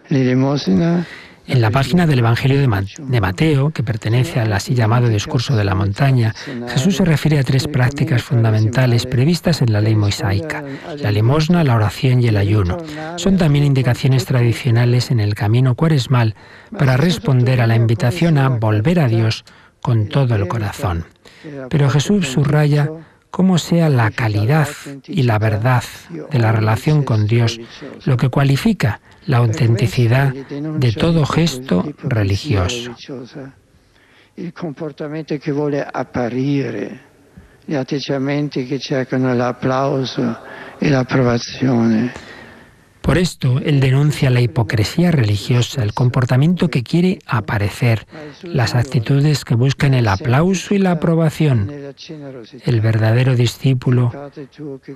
l'elemosina. En la página del Evangelio de Mateo, que pertenece al así llamado Discurso de la Montaña, Jesús se refiere a tres prácticas fundamentales previstas en la ley mosaica: la limosna, la oración y el ayuno. Son también indicaciones tradicionales en el camino cuaresmal para responder a la invitación a volver a Dios con todo el corazón. Pero Jesús subraya cómo sea la calidad y la verdad de la relación con Dios, lo que cualifica la autenticidad de todo gesto religioso. Il comportamento che vuole apparire, gli atteggiamenti che cercano l'applauso e l'approvazione. Por esto, él denuncia la hipocresía religiosa, el comportamiento que quiere aparecer, las actitudes que buscan el aplauso y la aprobación. El verdadero discípulo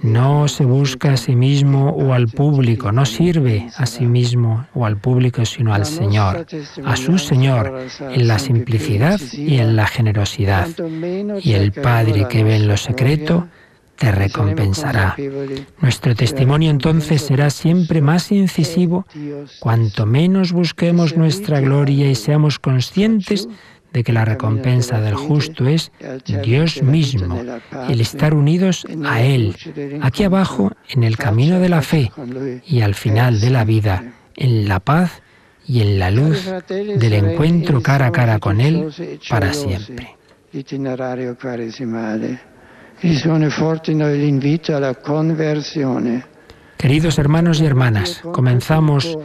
no se busca a sí mismo o al público, no sirve a sí mismo o al público, sino al Señor, a su Señor, en la simplicidad y en la generosidad. Y el Padre que ve en lo secreto te recompensará. Nuestro testimonio entonces será siempre más incisivo cuanto menos busquemos nuestra gloria y seamos conscientes de que la recompensa del justo es Dios mismo, el estar unidos a Él, aquí abajo en el camino de la fe y al final de la vida, en la paz y en la luz del encuentro cara a cara con Él para siempre. Itinerario quaresimale. Risuona forte in noi l'invito alla conversione. Queridos hermanos y hermanas, comenzamos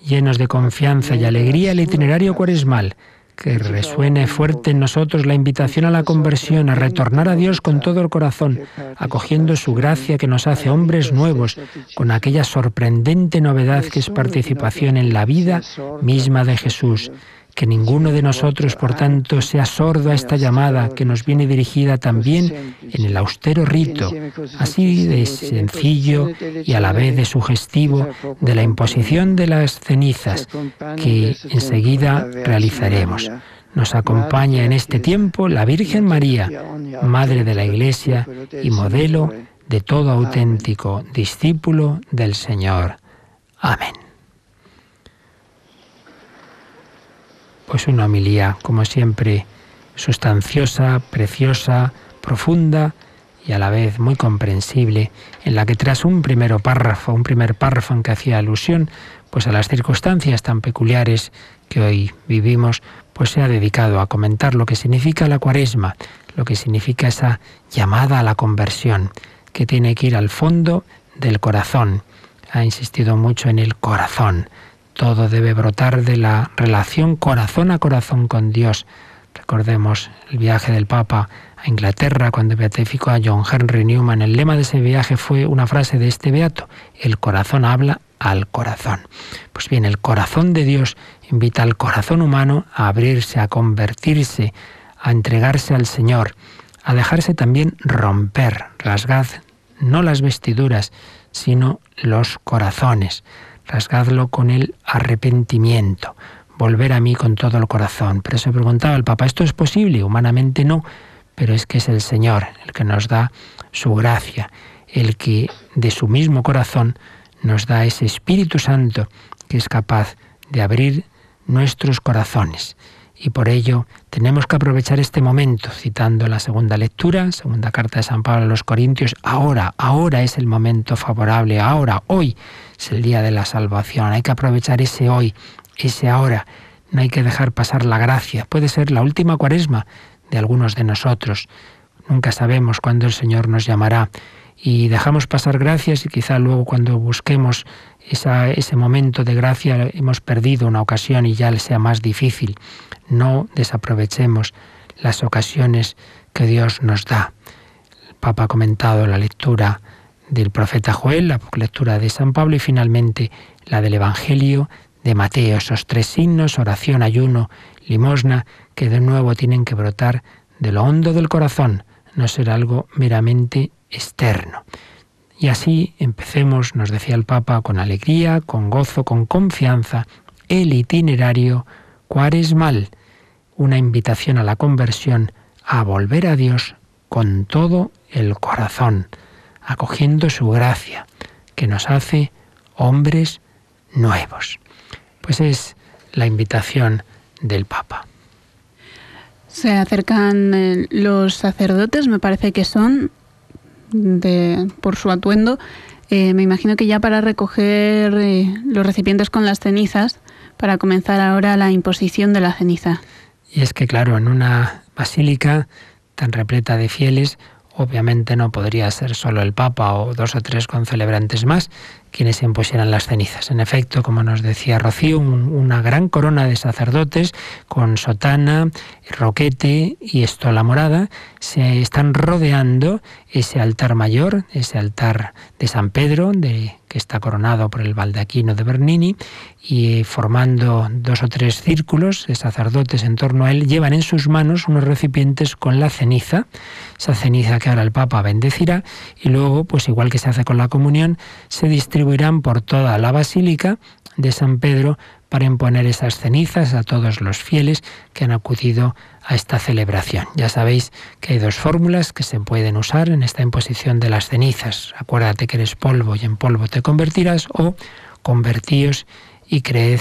llenos de confianza y alegría el itinerario cuaresmal. Que resuene fuerte en nosotros la invitación a la conversión, a retornar a Dios con todo el corazón, acogiendo su gracia que nos hace hombres nuevos, con aquella sorprendente novedad que es participación en la vida misma de Jesús. Que ninguno de nosotros, por tanto, sea sordo a esta llamada que nos viene dirigida también en el austero rito, así de sencillo y a la vez de sugestivo, de la imposición de las cenizas, que enseguida realizaremos. Nos acompaña en este tiempo la Virgen María, Madre de la Iglesia y modelo de todo auténtico discípulo del Señor. Amén. Pues una homilía, como siempre, sustanciosa, preciosa, profunda y a la vez muy comprensible, en la que tras un primer párrafo en que hacía alusión pues a las circunstancias tan peculiares que hoy vivimos, pues se ha dedicado a comentar lo que significa la Cuaresma, lo que significa esa llamada a la conversión, que tiene que ir al fondo del corazón. Ha insistido mucho en el corazón. Todo debe brotar de la relación corazón a corazón con Dios. Recordemos el viaje del Papa a Inglaterra cuando beatificó a John Henry Newman. El lema de ese viaje fue una frase de este beato: el corazón habla al corazón. Pues bien, el corazón de Dios invita al corazón humano a abrirse, a convertirse, a entregarse al Señor, a dejarse también romper. Rasgad no las vestiduras, sino los corazones. Rasgadlo con el arrepentimiento, volver a mí con todo el corazón. Pero se preguntaba el Papa, ¿esto es posible? Humanamente no, pero es que es el Señor el que nos da su gracia, el que de su mismo corazón nos da ese Espíritu Santo que es capaz de abrir nuestros corazones. Y por ello tenemos que aprovechar este momento, citando la segunda lectura, segunda carta de San Pablo a los Corintios. Ahora es el momento favorable, hoy es el día de la salvación. Hay que aprovechar ese hoy, ese ahora. No hay que dejar pasar la gracia. Puede ser la última Cuaresma de algunos de nosotros. Nunca sabemos cuándo el Señor nos llamará. Y dejamos pasar gracias y quizá luego cuando busquemos ese momento de gracia hemos perdido una ocasión y ya le sea más difícil. No desaprovechemos las ocasiones que Dios nos da. El Papa ha comentado la lectura del profeta Joel, la lectura de San Pablo y finalmente la del Evangelio de Mateo. Esos tres signos, oración, ayuno, limosna, que de nuevo tienen que brotar de lo hondo del corazón, no ser algo meramente externo. Y así empecemos, nos decía el Papa, con alegría, con gozo, con confianza, el itinerario cuaresmal, una invitación a la conversión, a volver a Dios con todo el corazón, acogiendo su gracia, que nos hace hombres nuevos. Pues es la invitación del Papa. Se acercan los sacerdotes, me parece que son, por su atuendo, me imagino que ya para recoger los recipientes con las cenizas, para comenzar ahora la imposición de la ceniza. Y es que, claro, en una basílica tan repleta de fieles, obviamente no podría ser solo el Papa o 2 o 3 concelebrantes más quienes impusieran las cenizas. En efecto, como nos decía Rocío, una gran corona de sacerdotes con sotana, roquete y estola morada se están rodeando ese altar mayor, ese altar de San Pedro, que está coronado por el baldaquino de Bernini, y formando 2 o 3 círculos de sacerdotes en torno a él, llevan en sus manos unos recipientes con la ceniza, esa ceniza que ahora el Papa bendecirá, y luego, pues igual que se hace con la comunión, se distribuirán por toda la basílica de San Pedro para imponer esas cenizas a todos los fieles que han acudido a esta celebración. Ya sabéis que hay 2 fórmulas que se pueden usar en esta imposición de las cenizas. Acuérdate que eres polvo y en polvo te convertirás, o convertíos y creed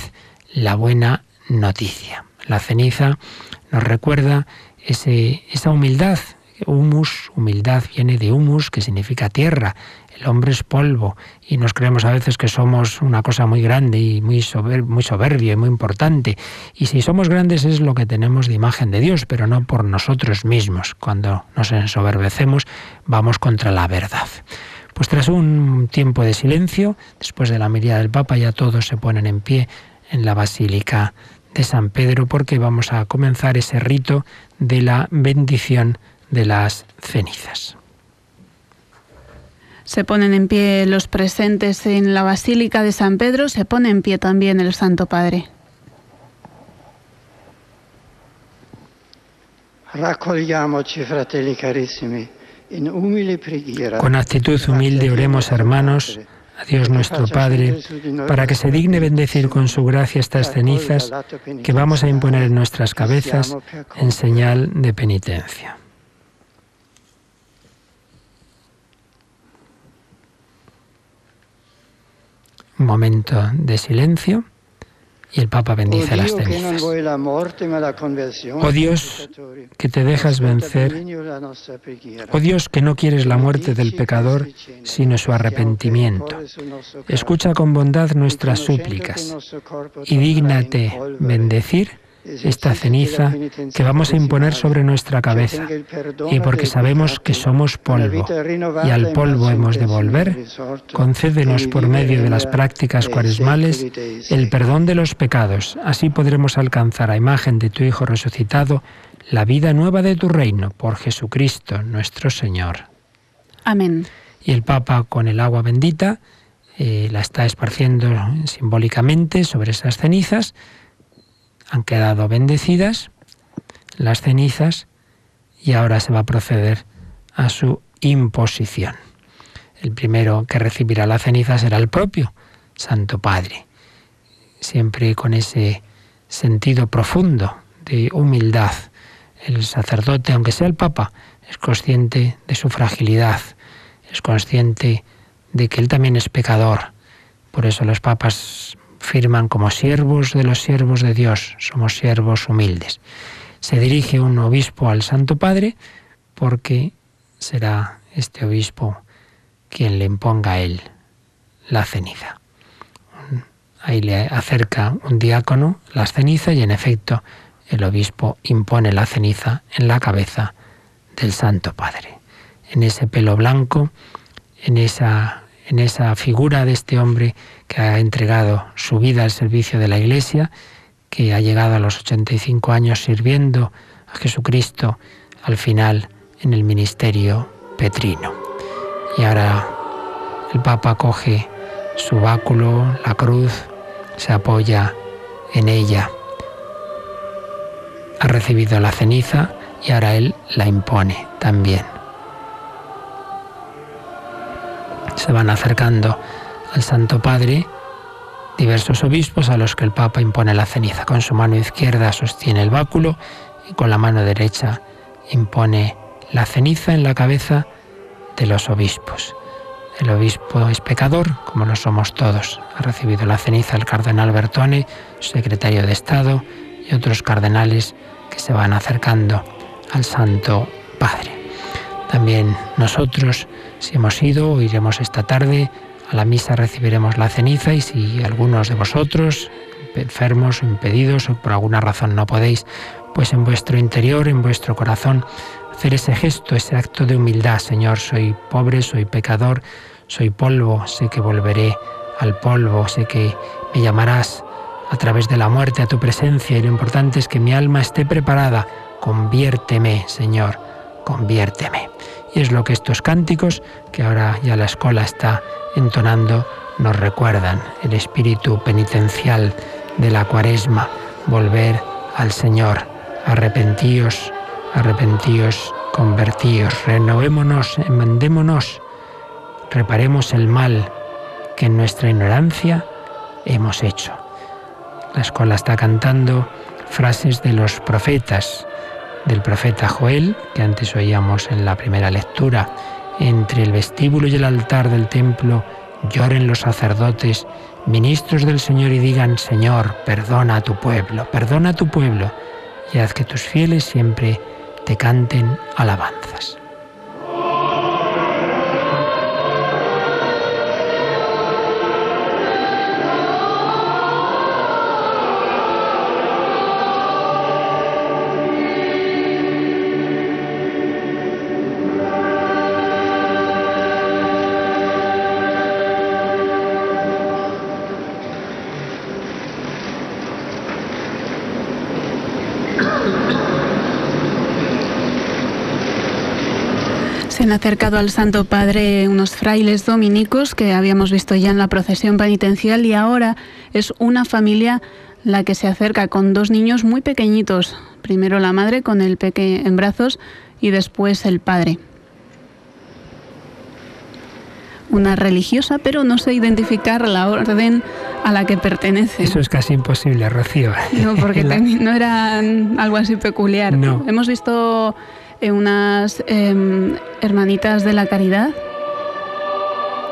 la buena noticia. La ceniza nos recuerda esa humildad Humus, humildad, viene de humus, que significa tierra. El hombre es polvo y nos creemos a veces que somos una cosa muy grande y muy soberbio y muy importante. Y si somos grandes es lo que tenemos de imagen de Dios, pero no por nosotros mismos. Cuando nos ensoberbecemos vamos contra la verdad. Pues tras un tiempo de silencio, después de la homilía del Papa, ya todos se ponen en pie en la Basílica de San Pedro, porque vamos a comenzar ese rito de la bendición de las cenizas. Se ponen en pie los presentes en la Basílica de San Pedro, se pone en pie también el Santo Padre. Raccogliamoci, fratelli carissimi, in umile preghiera. Con actitud humilde oremos, hermanos, a Dios nuestro Padre, para que se digne bendecir con su gracia estas cenizas que vamos a imponer en nuestras cabezas en señal de penitencia. Un momento de silencio y el Papa bendice las cenizas. Oh Dios, que te dejas vencer. Oh Dios, que no quieres la muerte del pecador, sino su arrepentimiento. Escucha con bondad nuestras súplicas y dígnate bendecir esta ceniza que vamos a imponer sobre nuestra cabeza, y porque sabemos que somos polvo y al polvo hemos de volver, concédenos por medio de las prácticas cuaresmales el perdón de los pecados. Así podremos alcanzar a imagen de tu Hijo resucitado la vida nueva de tu reino, por Jesucristo nuestro Señor. Amén. Y el Papa, con el agua bendita, la está esparciendo simbólicamente sobre esas cenizas. Han quedado bendecidas las cenizas y ahora se va a proceder a su imposición. El primero que recibirá la ceniza será el propio Santo Padre, siempre con ese sentido profundo de humildad. El sacerdote, aunque sea el Papa, es consciente de su fragilidad, es consciente de que él también es pecador. Por eso los papas firman como siervos de Dios, somos siervos humildes. Se dirige un obispo al Santo Padre porque será este obispo quien le imponga a él la ceniza. Ahí le acerca un diácono las cenizas y en efecto el obispo impone la ceniza en la cabeza del Santo Padre. En ese pelo blanco, en esa figura de este hombre que ha entregado su vida al servicio de la Iglesia, que ha llegado a los 85 años sirviendo a Jesucristo al final en el ministerio petrino. Y ahora el Papa coge su báculo, la cruz, se apoya en ella. Ha recibido la ceniza y ahora él la impone también. Se van acercando al Santo Padre diversos obispos a los que el Papa impone la ceniza. Con su mano izquierda sostiene el báculo y con la mano derecha impone la ceniza en la cabeza de los obispos. El obispo es pecador, como lo somos todos. Ha recibido la ceniza el cardenal Bertone, secretario de Estado, y otros cardenales que se van acercando al Santo Padre. También nosotros, si hemos ido o iremos esta tarde a la misa, recibiremos la ceniza, y si algunos de vosotros, enfermos o impedidos o por alguna razón no podéis, pues en vuestro interior, en vuestro corazón, hacer ese gesto, ese acto de humildad. Señor, soy pobre, soy pecador, soy polvo, sé que volveré al polvo, sé que me llamarás a través de la muerte a tu presencia, y lo importante es que mi alma esté preparada. Conviérteme, Señor, conviérteme. Y es lo que estos cánticos, que ahora ya la escuela está entonando, nos recuerdan. El espíritu penitencial de la Cuaresma, volver al Señor. Arrepentíos, arrepentíos, convertíos, renovémonos, enmendémonos, reparemos el mal que en nuestra ignorancia hemos hecho. La escuela está cantando frases de los profetas, del profeta Joel, que antes oíamos en la primera lectura. Entre el vestíbulo y el altar del templo lloren los sacerdotes, ministros del Señor, y digan: Señor, perdona a tu pueblo, y haz que tus fieles siempre te canten alabanzas. Se han acercado al Santo Padre unos frailes dominicos que habíamos visto ya en la procesión penitencial, y ahora es una familia la que se acerca con dos niños muy pequeñitos. Primero la madre con el peque en brazos y después el padre. Una religiosa, pero no sé identificar la orden a la que pertenece. Eso es casi imposible, Rocío. No, porque no era algo así peculiar. No. Hemos visto unas hermanitas de la caridad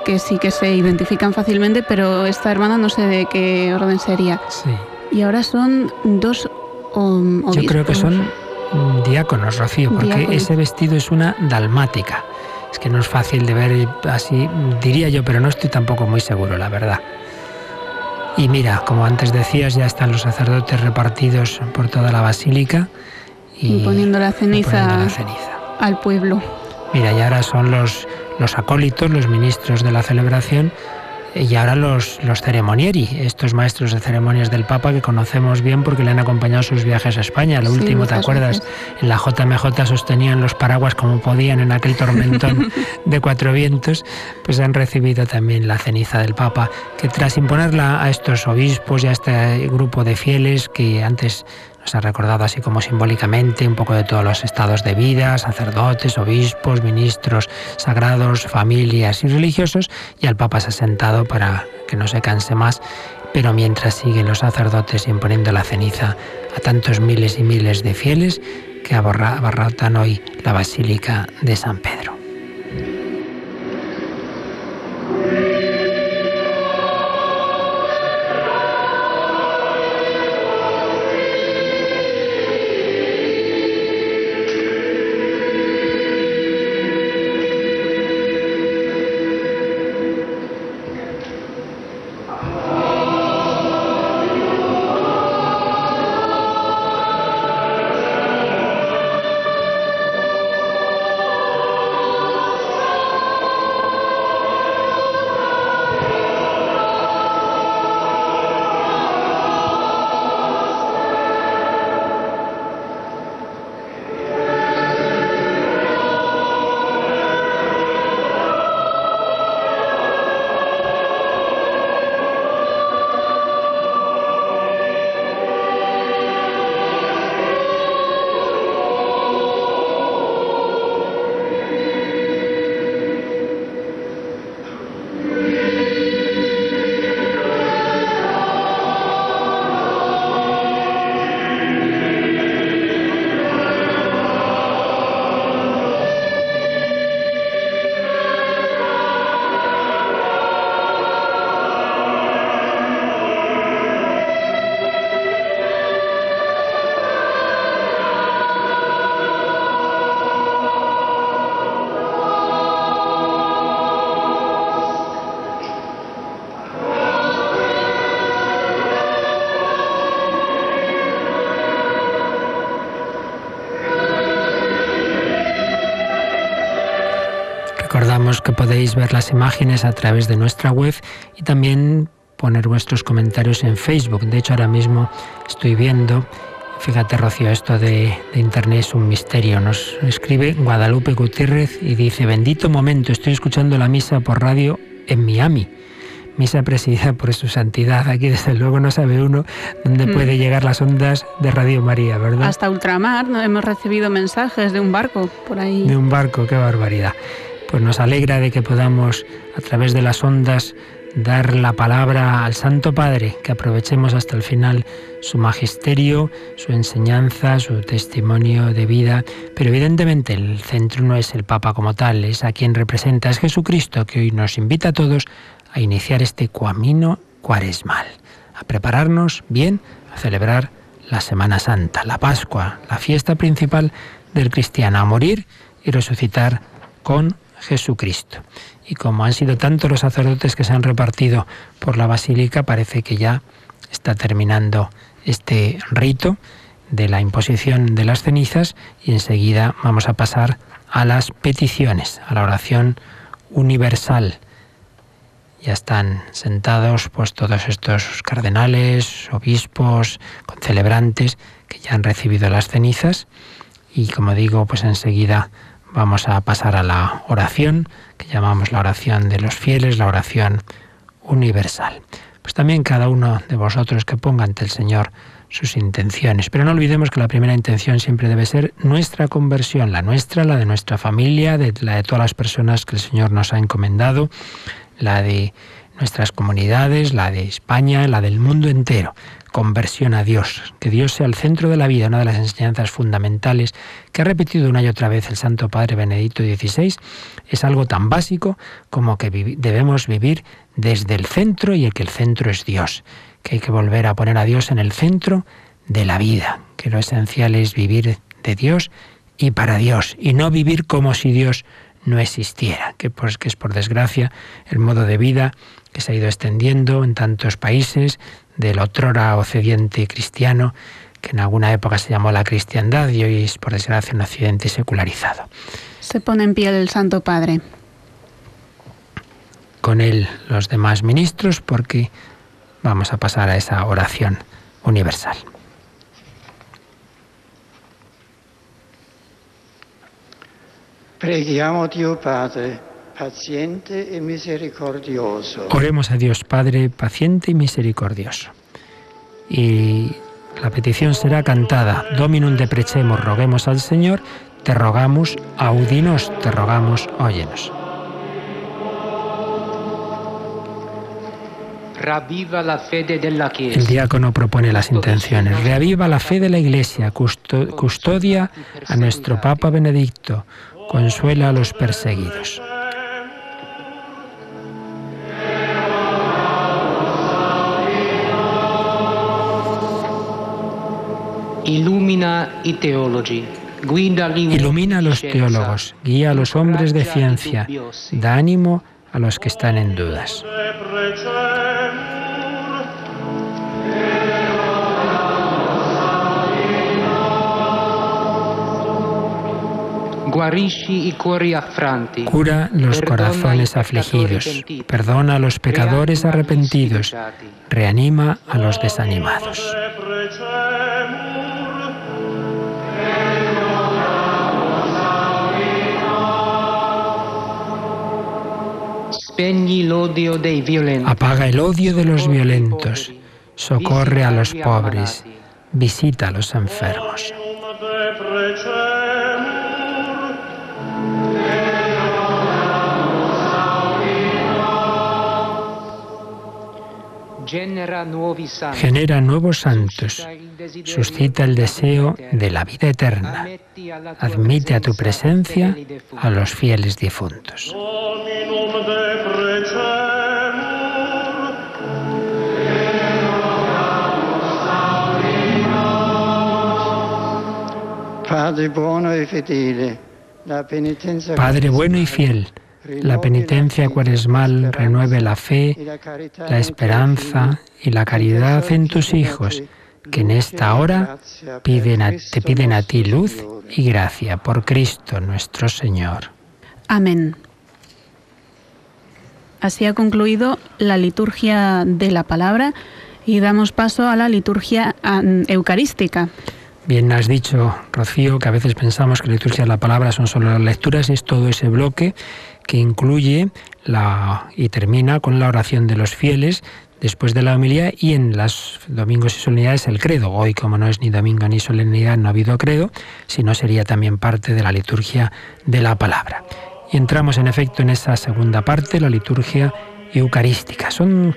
que sí que se identifican fácilmente, pero esta hermana no sé de qué orden sería. Sí. Y ahora son dos obispos. Yo creo que son diáconos, Rocío, porque Diáconos. ese vestido es una dalmática. Es que no es fácil de ver así, diría yo, pero no estoy tampoco muy seguro, la verdad. Y mira, como antes decías, ya están los sacerdotes repartidos por toda la basílica y poniendo la ceniza al pueblo. Mira, y ahora son los acólitos, los ministros de la celebración, y ahora los ceremonieri, estos maestros de ceremonias del Papa que conocemos bien porque le han acompañado sus viajes a España. Lo último, ¿te acuerdas? En la JMJ sostenían los paraguas como podían en aquel tormentón de Cuatro Vientos. Pues han recibido también la ceniza del Papa, que tras imponerla a estos obispos y a este grupo de fieles que antes nos ha recordado así como simbólicamente un poco de todos los estados de vida, sacerdotes, obispos, ministros sagrados, familias y religiosos, y el Papa se ha sentado para que no se canse más, pero mientras siguen los sacerdotes imponiendo la ceniza a tantos miles y miles de fieles que abarrotan hoy la Basílica de San Pedro. Recordamos que podéis ver las imágenes a través de nuestra web y también poner vuestros comentarios en Facebook. De hecho, ahora mismo estoy viendo, fíjate, Rocío, esto de Internet es un misterio. Nos escribe Guadalupe Gutiérrez y dice: bendito momento, estoy escuchando la misa por radio en Miami. Misa presidida por su santidad. Aquí desde luego no sabe uno dónde puede llegar las ondas de Radio María, ¿verdad? Hasta ultramar, ¿no? Hemos recibido mensajes de un barco por ahí. De un barco, qué barbaridad. Pues nos alegra de que podamos, a través de las ondas, dar la palabra al Santo Padre, que aprovechemos hasta el final su magisterio, su enseñanza, su testimonio de vida. Pero evidentemente el centro no es el Papa como tal, es a quien representa, es Jesucristo, que hoy nos invita a todos a iniciar este camino cuaresmal, a prepararnos bien, a celebrar la Semana Santa, la Pascua, la fiesta principal del cristiano, a morir y resucitar con Jesucristo. Y como han sido tantos los sacerdotes que se han repartido por la basílica, parece que ya está terminando este rito de la imposición de las cenizas y enseguida vamos a pasar a las peticiones, a la oración universal. Ya están sentados pues todos estos cardenales, obispos, concelebrantes que ya han recibido las cenizas y como digo, pues enseguida vamos a pasar a la oración que llamamos la oración de los fieles, la oración universal. Pues también cada uno de vosotros que ponga ante el Señor sus intenciones. Pero no olvidemos que la primera intención siempre debe ser nuestra conversión, la nuestra, la de nuestra familia, la de todas las personas que el Señor nos ha encomendado, la de nuestras comunidades, la de España, la del mundo entero. Conversión a Dios, que Dios sea el centro de la vida, una de las enseñanzas fundamentales que ha repetido una y otra vez el Santo Padre Benedicto XVI, es algo tan básico como que debemos vivir desde el centro y que el centro es Dios, que hay que volver a poner a Dios en el centro de la vida, que lo esencial es vivir de Dios y para Dios, y no vivir como si Dios no existiera, que es por desgracia el modo de vida que se ha ido extendiendo en tantos países del otrora occidente cristiano, que en alguna época se llamó la cristiandad y hoy es por desgracia un occidente secularizado. Se pone en pie el Santo Padre. Con él los demás ministros, porque vamos a pasar a esa oración universal. Preghiamo Dio Padre, paziente e misericordioso. Oremos a Dios Padre, paciente y misericordioso. Y la petición será cantada. Dominum deprecemos, roguemos al Señor, te rogamos, audinos, te rogamos, óyenos. Reaviva la fede della Chiesa. El diácono propone las intenciones. Reaviva la fe de la Iglesia, custodia a nuestro Papa Benedicto, consuela a los perseguidos. Illumina i teologi. Ilumina a los teólogos, guía a los hombres de ciencia, da ánimo a los que están en dudas. Cura los corazones afligidos, perdona a los pecadores arrepentidos, reanima a los desanimados. Apaga el odio de los violentos, socorre a los pobres, visita a los enfermos. Genera nuevos santos, suscita el deseo de la vida eterna, admite a tu presencia a los fieles difuntos. Padre bueno y fiel, la penitencia cuaresmal renueve la fe, la esperanza y la caridad en tus hijos, que en esta hora te piden a ti luz y gracia, por Cristo nuestro Señor. Amén. Así ha concluido la liturgia de la palabra y damos paso a la liturgia eucarística. Bien has dicho, Rocío, que a veces pensamos que la liturgia de la palabra son solo las lecturas, es todo ese bloque que incluye y termina con la oración de los fieles después de la homilía y en los domingos y solemnidades el credo. Hoy, como no es ni domingo ni solemnidad, no ha habido credo, sino sería también parte de la liturgia de la palabra. Y entramos en efecto en esa segunda parte, la liturgia eucarística. Es un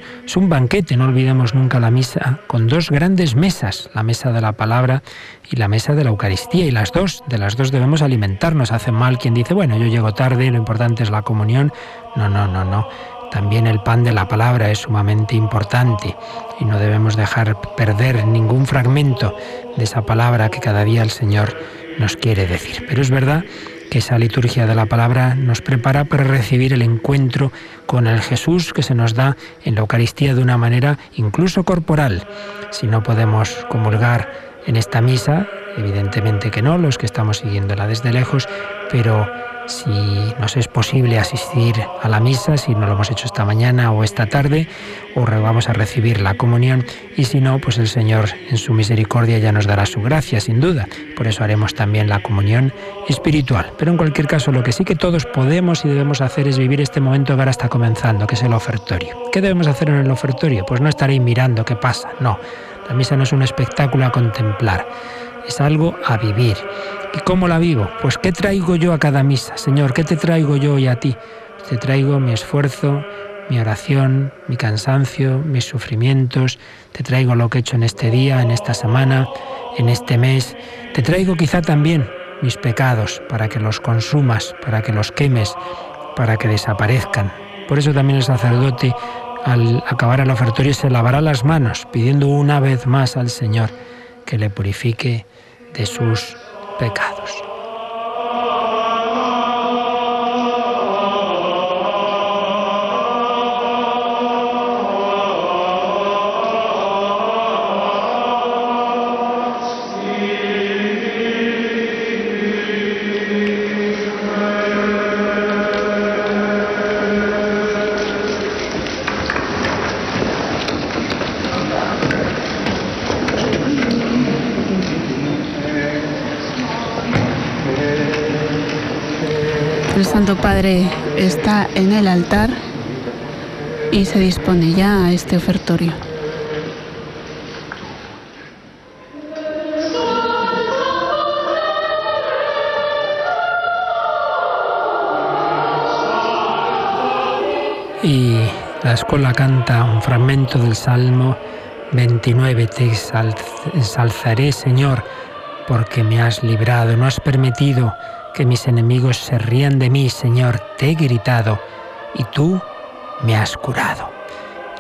banquete, no olvidemos nunca la misa, con dos grandes mesas, la mesa de la palabra y la mesa de la Eucaristía, y de las dos debemos alimentarnos. Hace mal quien dice, bueno, yo llego tarde, lo importante es la comunión. No. También el pan de la palabra es sumamente importante y no debemos dejar perder ningún fragmento de esa palabra que cada día el Señor nos quiere decir. Pero es verdad que esa liturgia de la palabra nos prepara para recibir el encuentro con el Jesús que se nos da en la Eucaristía de una manera incluso corporal. Si no podemos comulgar en esta misa, evidentemente que no, los que estamos siguiéndola desde lejos, pero si nos es posible asistir a la misa, si no lo hemos hecho esta mañana o esta tarde, o vamos a recibir la comunión, y si no, pues el Señor en su misericordia ya nos dará su gracia, sin duda. Por eso haremos también la comunión espiritual. Pero en cualquier caso, lo que sí que todos podemos y debemos hacer es vivir este momento que ahora está comenzando, que es el ofertorio. ¿Qué debemos hacer en el ofertorio? Pues no estar ahí mirando qué pasa, no. La misa no es un espectáculo a contemplar, es algo a vivir. ¿Y cómo la vivo? Pues ¿qué traigo yo a cada misa? Señor, ¿qué te traigo yo hoy a ti? Te traigo mi esfuerzo, mi oración, mi cansancio, mis sufrimientos. Te traigo lo que he hecho en este día, en esta semana, en este mes. Te traigo quizá también mis pecados para que los consumas, para que los quemes, para que desaparezcan. Por eso también el sacerdote, al acabar el ofertorio, se lavará las manos, pidiendo una vez más al Señor que le purifique de sus pecados. El Santo Padre está en el altar y se dispone ya a este ofertorio. Y la escuela canta un fragmento del Salmo 29. Te ensalzaré, Señor, porque me has librado, no has permitido que mis enemigos se rían de mí, Señor, te he gritado y tú me has curado.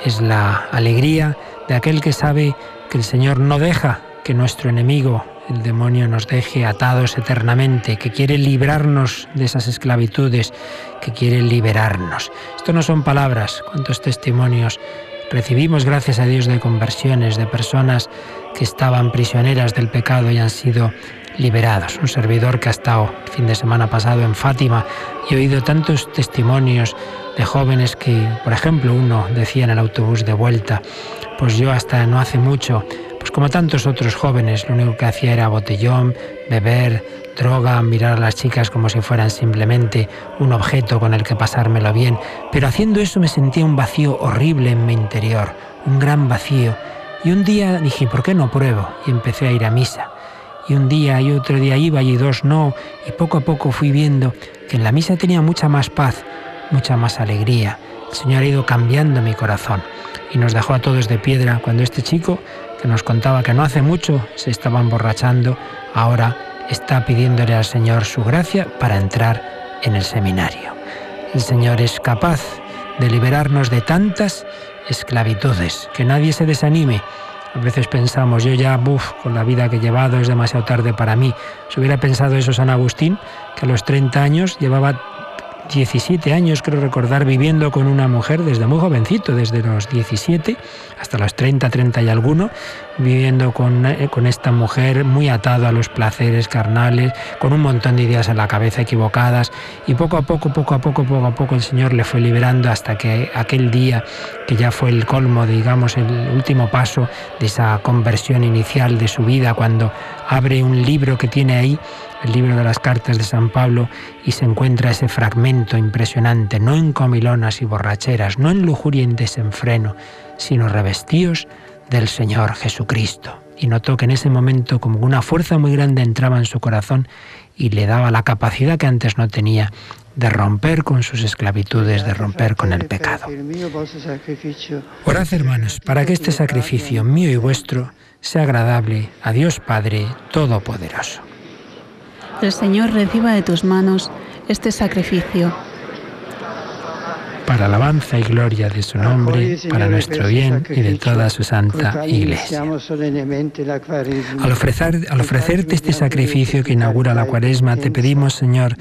Es la alegría de aquel que sabe que el Señor no deja que nuestro enemigo, el demonio, nos deje atados eternamente, que quiere librarnos de esas esclavitudes, que quiere liberarnos. Esto no son palabras, cuántos testimonios recibimos, gracias a Dios, de conversiones, de personas que estaban prisioneras del pecado y han sido liberados. Un servidor que ha estado el fin de semana pasado en Fátima y he oído tantos testimonios de jóvenes que, por ejemplo, uno decía en el autobús de vuelta, pues yo hasta no hace mucho, pues como tantos otros jóvenes, lo único que hacía era botellón, beber, droga, mirar a las chicas como si fueran simplemente un objeto con el que pasármelo bien, pero haciendo eso me sentía un vacío horrible en mi interior, un gran vacío. Y un día dije, ¿por qué no pruebo? Y empecé a ir a misa. Y un día y otro día iba y dos no, y poco a poco fui viendo que en la misa tenía mucha más paz, mucha más alegría. El Señor ha ido cambiando mi corazón y nos dejó a todos de piedra cuando este chico, que nos contaba que no hace mucho se estaba emborrachando, ahora está pidiéndole al Señor su gracia para entrar en el seminario. El Señor es capaz de liberarnos de tantas esclavitudes, que nadie se desanime. A veces pensamos, yo ya, con la vida que he llevado es demasiado tarde para mí. Si hubiera pensado eso San Agustín, que a los 30 años llevaba 17 años, creo recordar, viviendo con una mujer desde muy jovencito, desde los 17 hasta los 30 y alguno, viviendo con esta mujer, muy atado a los placeres carnales, con un montón de ideas en la cabeza equivocadas, y poco a poco el Señor le fue liberando hasta que aquel día, que ya fue el colmo, digamos, el último paso de esa conversión inicial de su vida, cuando abre un libro que tiene ahí, el libro de las cartas de San Pablo, y se encuentra ese fragmento impresionante: no en comilonas y borracheras, no en lujuria y en desenfreno, sino revestíos del Señor Jesucristo. Y notó que en ese momento como una fuerza muy grande entraba en su corazón y le daba la capacidad que antes no tenía de romper con sus esclavitudes, de romper con el pecado. Orad, hermanos, para que este sacrificio mío y vuestro sea agradable a Dios Padre Todopoderoso. El Señor reciba de tus manos este sacrificio para alabanza y gloria de su nombre, para nuestro bien y de toda su santa Iglesia. Al ofrecerte este sacrificio que inaugura la Cuaresma, te pedimos, Señor,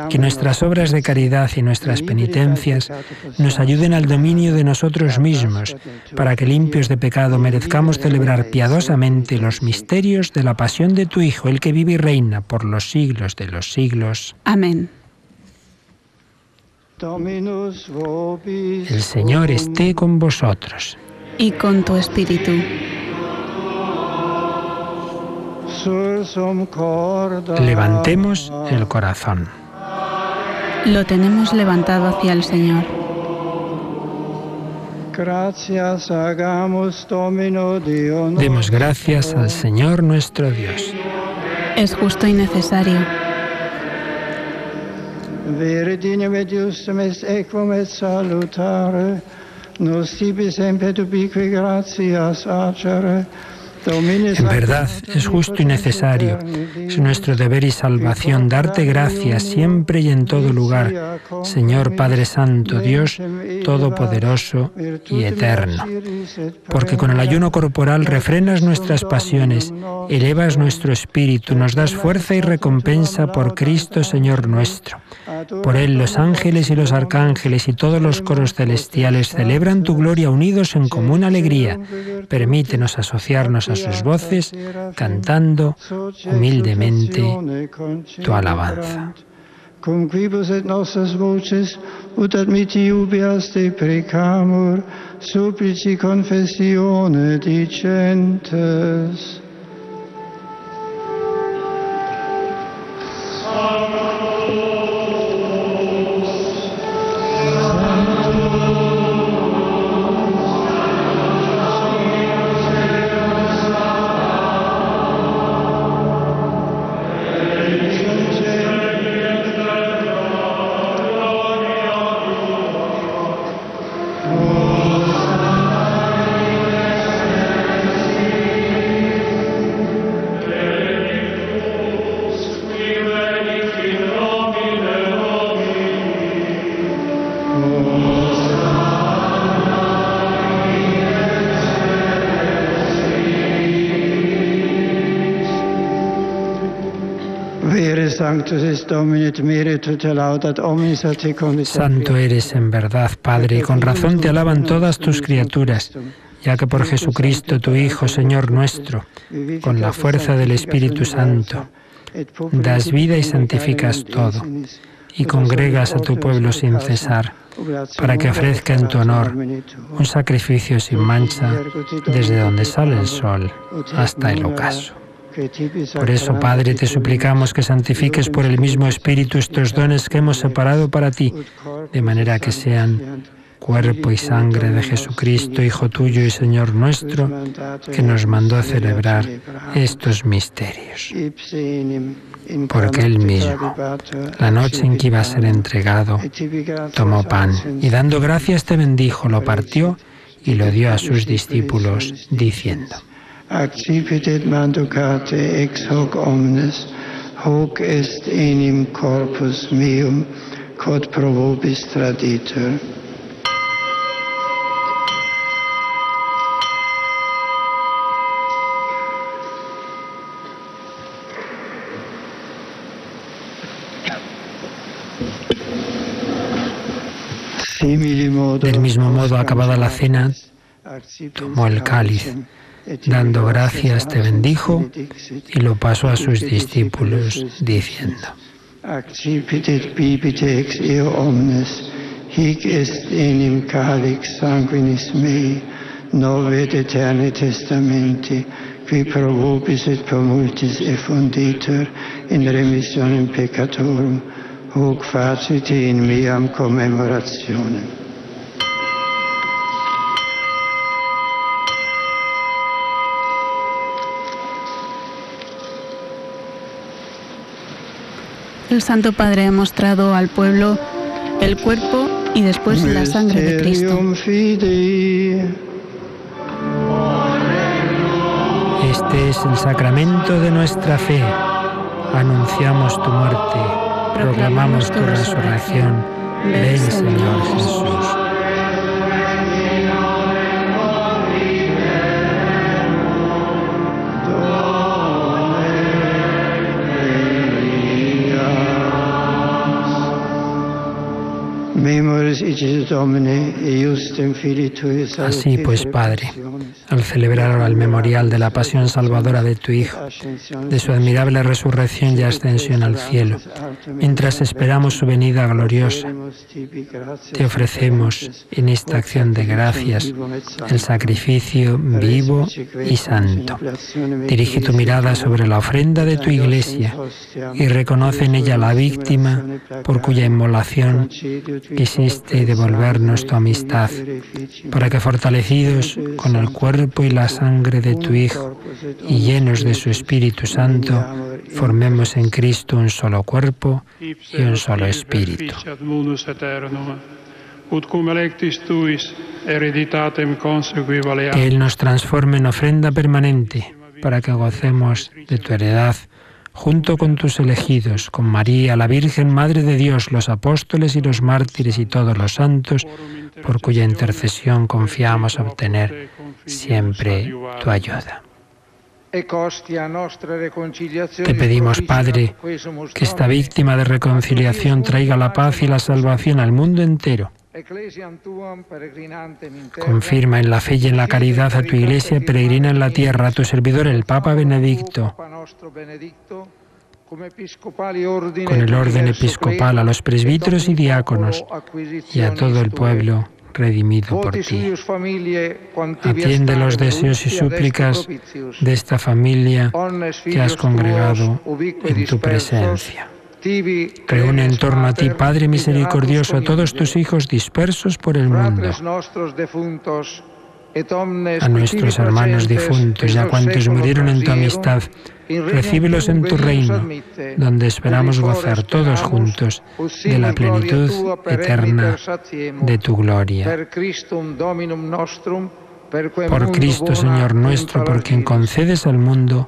que nuestras obras de caridad y nuestras penitencias nos ayuden al dominio de nosotros mismos, para que, limpios de pecado, merezcamos celebrar piadosamente los misterios de la pasión de tu Hijo, el que vive y reina por los siglos de los siglos. Amén. El Señor esté con vosotros. Y con tu espíritu. Levantemos el corazón. Lo tenemos levantado hacia el Señor. Demos gracias al Señor nuestro Dios. Es justo y necesario. Vere dignum et justum est equum et salutare, nos tibi semper ubique gratias agere. En verdad, es justo y necesario, es nuestro deber y salvación darte gracias siempre y en todo lugar, Señor Padre Santo, Dios Todopoderoso y Eterno. Porque con el ayuno corporal refrenas nuestras pasiones, elevas nuestro espíritu, nos das fuerza y recompensa por Cristo, Señor nuestro. Por Él los ángeles y los arcángeles y todos los coros celestiales celebran tu gloria unidos en común alegría. Permítenos asociarnos a sus voces, cantando humildemente tu alabanza. Cum quibus et nostras voces, ut admitti ubias te precamur, supplici confessione dicentes. Santo eres en verdad, Padre, y con razón te alaban todas tus criaturas, ya que por Jesucristo, tu Hijo, Señor nuestro, con la fuerza del Espíritu Santo, das vida y santificas todo, y congregas a tu pueblo sin cesar, para que ofrezca en tu honor un sacrificio sin mancha desde donde sale el sol hasta el ocaso. Por eso, Padre, te suplicamos que santifiques por el mismo Espíritu estos dones que hemos separado para ti, de manera que sean cuerpo y sangre de Jesucristo, Hijo tuyo y Señor nuestro, que nos mandó celebrar estos misterios. Porque Él mismo, la noche en que iba a ser entregado, tomó pan y dando gracias te bendijo, lo partió y lo dio a sus discípulos, diciendo: Accipit manducate ex hoc omnes, hoc est enim corpus meum, quod pro vobis traditur. Del mismo modo, acabada la cena, tomó el cáliz, dando gracias te bendijo y lo pasó a sus discípulos, diciendo: Accipit et bibite ex eo omnes, hic est enim calix sanguinis mei, novae et aeterni testamenti, qui pro vobis et pro multis effunditur in remissionem peccatorum, hoc facite in meam commemorationem. El Santo Padre ha mostrado al pueblo el cuerpo y después la sangre de Cristo. Este es el sacramento de nuestra fe. Anunciamos tu muerte, proclamamos tu resurrección. Ven, Señor Jesús. Así pues, Padre, al celebrar el memorial de la pasión salvadora de tu Hijo, de su admirable resurrección y ascensión al cielo, mientras esperamos su venida gloriosa, te ofrecemos en esta acción de gracias el sacrificio vivo y santo. Dirige tu mirada sobre la ofrenda de tu Iglesia y reconoce en ella la víctima por cuya inmolación quisiste devolvernos tu amistad, para que fortalecidos con el cuerpo y la sangre de tu Hijo y llenos de su Espíritu Santo, formemos en Cristo un solo cuerpo y un solo espíritu. Que Él nos transforme en ofrenda permanente, para que gocemos de tu heredad, junto con tus elegidos, con María, la Virgen Madre de Dios, los apóstoles y los mártires y todos los santos, por cuya intercesión confiamos obtener siempre tu ayuda. Te pedimos, Padre, que esta víctima de reconciliación traiga la paz y la salvación al mundo entero. Confirma en la fe y en la caridad a tu Iglesia peregrina en la tierra, a tu servidor el Papa Benedicto, con el orden episcopal, a los presbíteros y diáconos y a todo el pueblo redimido por ti. Atiende los deseos y súplicas de esta familia que has congregado en tu presencia. Reúne en torno a ti, Padre misericordioso, a todos tus hijos dispersos por el mundo, a nuestros hermanos difuntos y a cuantos murieron en tu amistad. Recíbelos en tu reino, donde esperamos gozar todos juntos de la plenitud eterna de tu gloria. Por Cristo, Señor nuestro, por quien concedes al mundo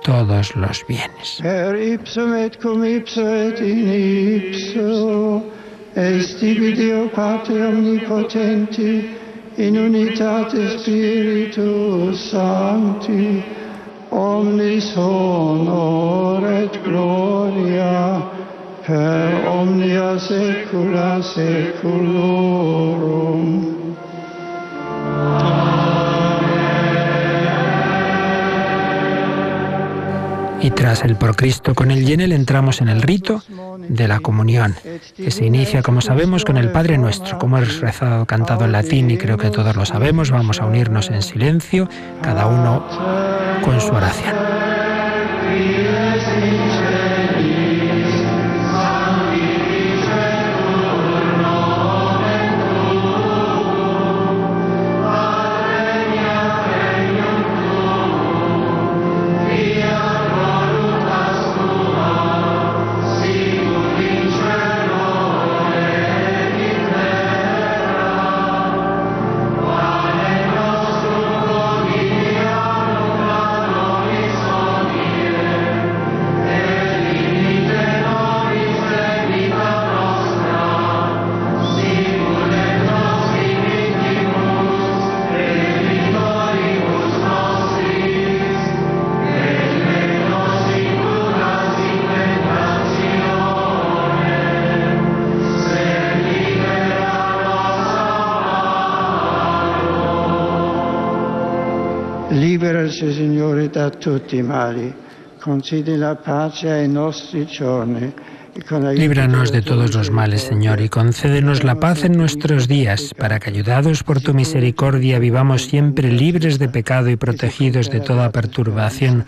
todos los bienes. Per ipsum et cum ipso et in ipso, est tibi Deo Pater omnipotenti, in unitate Spiritus Sancti, omnis honor et gloria, per omnia saecula saeculorum. Y tras el por Cristo con él y en él entramos en el rito de la comunión, que se inicia, como sabemos, con el Padre Nuestro. Como es rezado, cantado en latín, y creo que todos lo sabemos, vamos a unirnos en silencio, cada uno con su oración. Liberaci, Signore, da tutti i mali, concedi la pace ai nostri giorni. Líbranos de todos los males, Señor, y concédenos la paz en nuestros días, para que, ayudados por tu misericordia, vivamos siempre libres de pecado y protegidos de toda perturbación,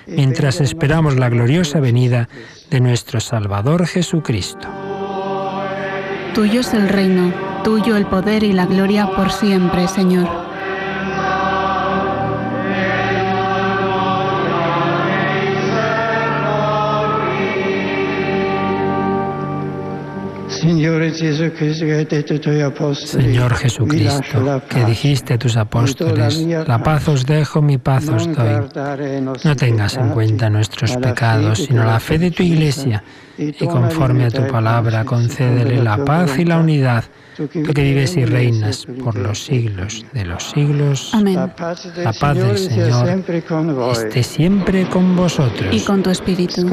mientras esperamos la gloriosa venida de nuestro Salvador Jesucristo. Tuyo es el reino, tuyo el poder y la gloria por siempre, Señor. Señor Jesucristo, que dijiste a tus apóstoles, la paz os dejo, mi paz os doy. No tengas en cuenta nuestros pecados, sino la fe de tu Iglesia, y conforme a tu palabra, concédele la paz y la unidad, tú que vives y reinas por los siglos de los siglos. Amén. La paz del Señor esté siempre con vosotros. Y con tu espíritu.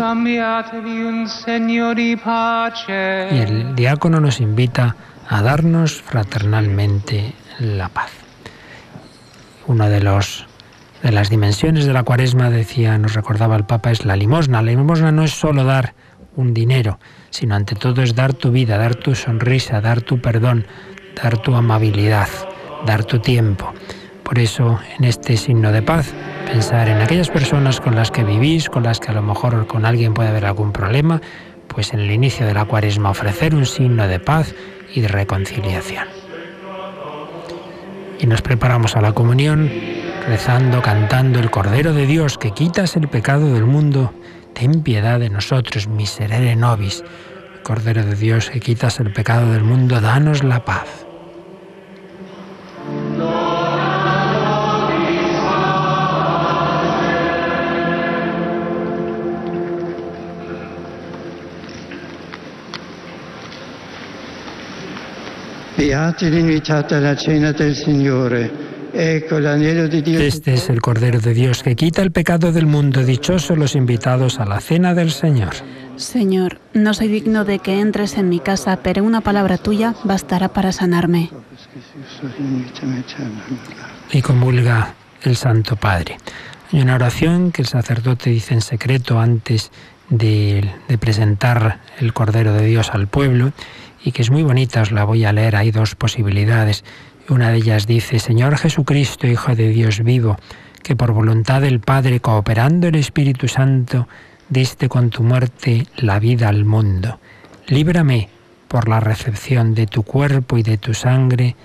Y el diácono nos invita a darnos fraternalmente la paz. Una de las dimensiones de la Cuaresma, nos recordaba el Papa, es la limosna. La limosna no es solo dar un dinero, sino ante todo es dar tu vida, dar tu sonrisa, dar tu perdón, dar tu amabilidad, dar tu tiempo. Por eso, en este signo de paz, pensar en aquellas personas con las que vivís, con las que a lo mejor con alguien puede haber algún problema, pues en el inicio de la Cuaresma ofrecer un signo de paz y de reconciliación. Y nos preparamos a la comunión rezando, cantando: el Cordero de Dios, que quitas el pecado del mundo, ten piedad de nosotros, miserere nobis. Cordero de Dios, que quitas el pecado del mundo, danos la paz. Beati l'invitato alla cena del Signore. Ecco l'anello di Dio. Este es el Cordero de Dios que quita el pecado del mundo. Dichosos los invitados a la cena del Señor. Señor, no soy digno de que entres en mi casa, pero una palabra tuya bastará para sanarme. Y comulga el Santo Padre. Hay una oración que el sacerdote dice en secreto antes de presentar el Cordero de Dios al pueblo, y que es muy bonita, os la voy a leer. Hay dos posibilidades. Una de ellas dice: Señor Jesucristo, Hijo de Dios vivo, que por voluntad del Padre, cooperando el Espíritu Santo, diste con tu muerte la vida al mundo. Líbrame, por la recepción de tu cuerpo y de tu sangre,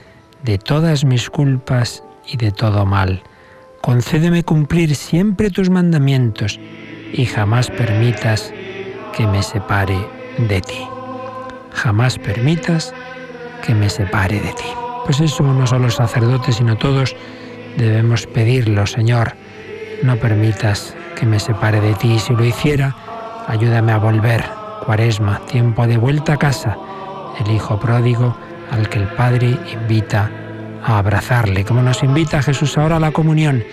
de todas mis culpas y de todo mal. Concédeme cumplir siempre tus mandamientos y jamás permitas que me separe de ti. Jamás permitas que me separe de ti. Pues eso no solo los sacerdotes, sino todos debemos pedirlo: Señor, no permitas que me separe de ti. Y si lo hiciera, ayúdame a volver. Cuaresma, tiempo de vuelta a casa. El hijo pródigo al que el Padre invita a abrazarle, como nos invita Jesús ahora a la comunión.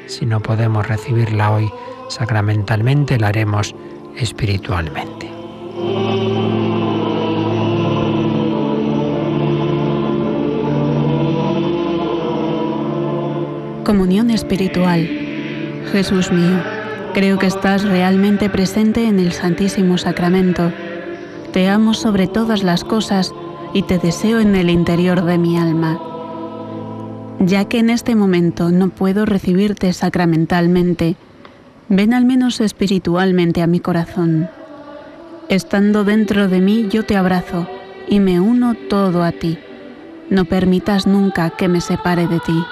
Si no podemos recibirla hoy sacramentalmente, la haremos espiritualmente. Comunión espiritual. Jesús mío, creo que estás realmente presente en el Santísimo Sacramento. Te amo sobre todas las cosas y te deseo en el interior de mi alma. Ya que en este momento no puedo recibirte sacramentalmente, ven al menos espiritualmente a mi corazón. Estando dentro de mí, yo te abrazo y me uno todo a ti. No permitas nunca que me separe de ti.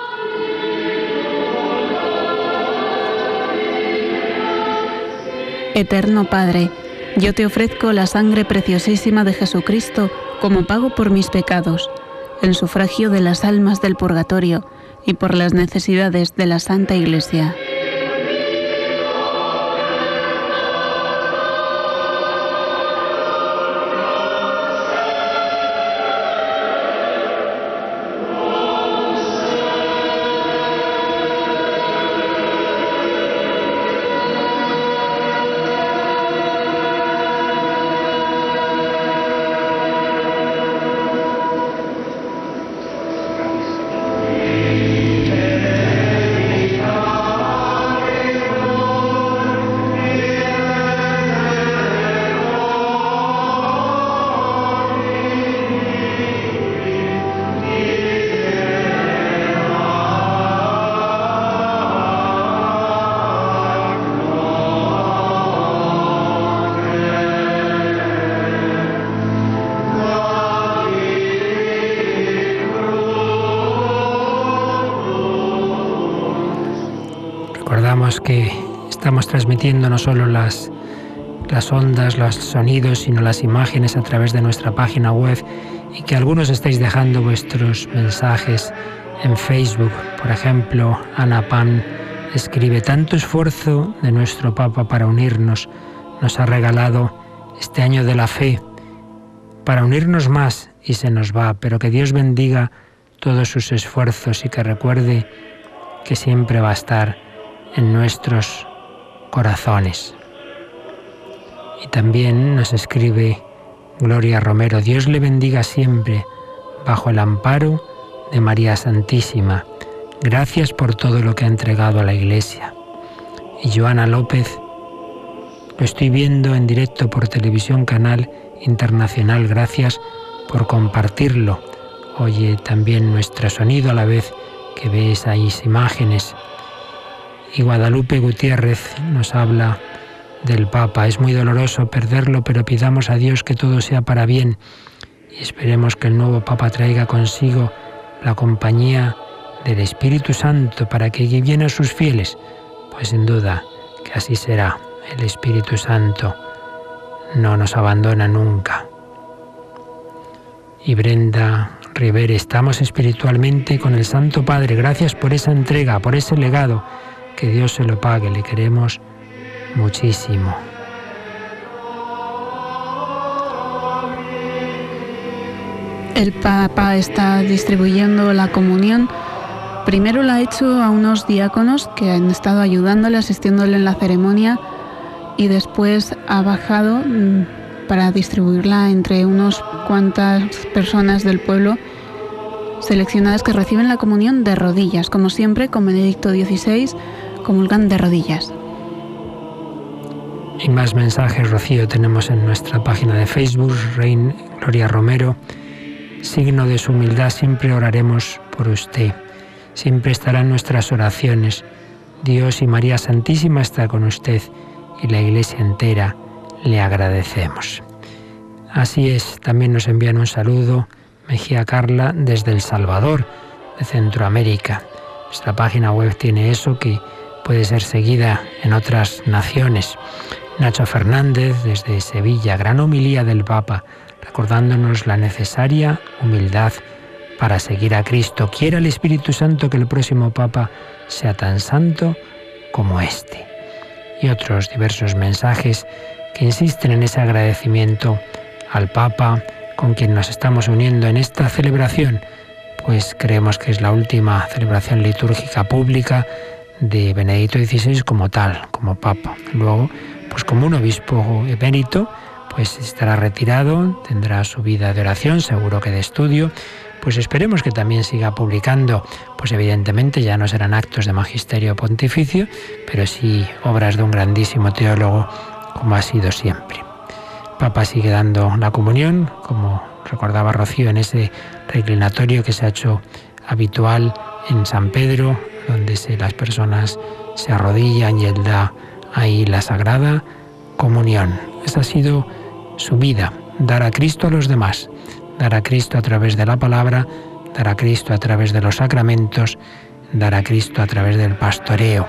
Eterno Padre, yo te ofrezco la sangre preciosísima de Jesucristo como pago por mis pecados, el sufragio de las almas del purgatorio y por las necesidades de la Santa Iglesia. Recordamos que estamos transmitiendo no solo las ondas, los sonidos, sino las imágenes a través de nuestra página web, y que algunos estáis dejando vuestros mensajes en Facebook. Por ejemplo, Ana Pan escribe: tanto esfuerzo de nuestro Papa para unirnos nos ha regalado este año de la fe para unirnos más y se nos va, pero que Dios bendiga todos sus esfuerzos y que recuerde que siempre va a estar en nuestros corazones. Y también nos escribe Gloria Romero: Dios le bendiga siempre, bajo el amparo de María Santísima. Gracias por todo lo que ha entregado a la Iglesia. Y Joana López, lo estoy viendo en directo por Televisión Canal Internacional. Gracias por compartirlo. Oye también nuestro sonido a la vez que ve esas imágenes. Y Guadalupe Gutiérrez nos habla del Papa. Es muy doloroso perderlo, pero pidamos a Dios que todo sea para bien y esperemos que el nuevo Papa traiga consigo la compañía del Espíritu Santo para que guíe bien a sus fieles. Pues sin duda que así será. El Espíritu Santo no nos abandona nunca. Y Brenda Rivera, estamos espiritualmente con el Santo Padre. Gracias por esa entrega, por ese legado. Que Dios se lo pague, le queremos muchísimo. El Papa está distribuyendo la comunión. Primero la ha hecho a unos diáconos que han estado ayudándole, asistiéndole en la ceremonia, y después ha bajado para distribuirla entre unas cuantas personas del pueblo seleccionadas que reciben la comunión de rodillas. Como siempre, con Benedicto XVI, comulgan de rodillas. Y más mensajes, Rocío, tenemos en nuestra página de Facebook. Reina Gloria Romero, signo de su humildad, siempre oraremos por usted. Siempre estará en nuestras oraciones. Dios y María Santísima está con usted y la Iglesia entera le agradecemos. Así es, también nos envían un saludo Mejía Carla desde El Salvador, de Centroamérica. Nuestra página web tiene eso, que puede ser seguida en otras naciones. Nacho Fernández desde Sevilla, gran homilía del Papa, recordándonos la necesaria humildad para seguir a Cristo. Quiera el Espíritu Santo que el próximo Papa sea tan santo como este. Y otros diversos mensajes que insisten en ese agradecimiento al Papa, con quien nos estamos uniendo en esta celebración, pues creemos que es la última celebración litúrgica pública de Benedicto XVI como tal, como Papa. Luego, pues como un obispo emérito, pues estará retirado, tendrá su vida de oración, seguro que de estudio. Pues esperemos que también siga publicando, pues evidentemente ya no serán actos de magisterio pontificio, pero sí obras de un grandísimo teólogo, como ha sido siempre. El Papa sigue dando la comunión, como recordaba Rocío, en ese reclinatorio que se ha hecho habitual en San Pedro, donde las personas se arrodillan y él da ahí la Sagrada Comunión. Esa ha sido su vida, dar a Cristo a los demás, dar a Cristo a través de la palabra, dar a Cristo a través de los sacramentos, dar a Cristo a través del pastoreo.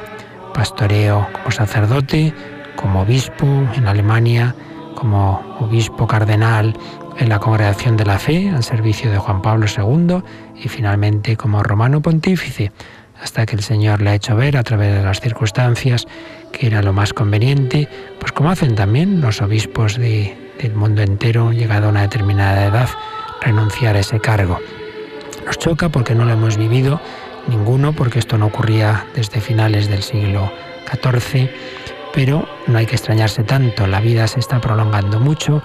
Pastoreo como sacerdote, como obispo en Alemania, como obispo cardenal en la Congregación de la Fe, al servicio de Juan Pablo II, y finalmente como romano pontífice, hasta que el Señor le ha hecho ver a través de las circunstancias que era lo más conveniente, pues como hacen también los obispos del mundo entero, llegado a una determinada edad, renunciar a ese cargo. Nos choca porque no lo hemos vivido ninguno, porque esto no ocurría desde finales del siglo XIV, pero no hay que extrañarse tanto, la vida se está prolongando mucho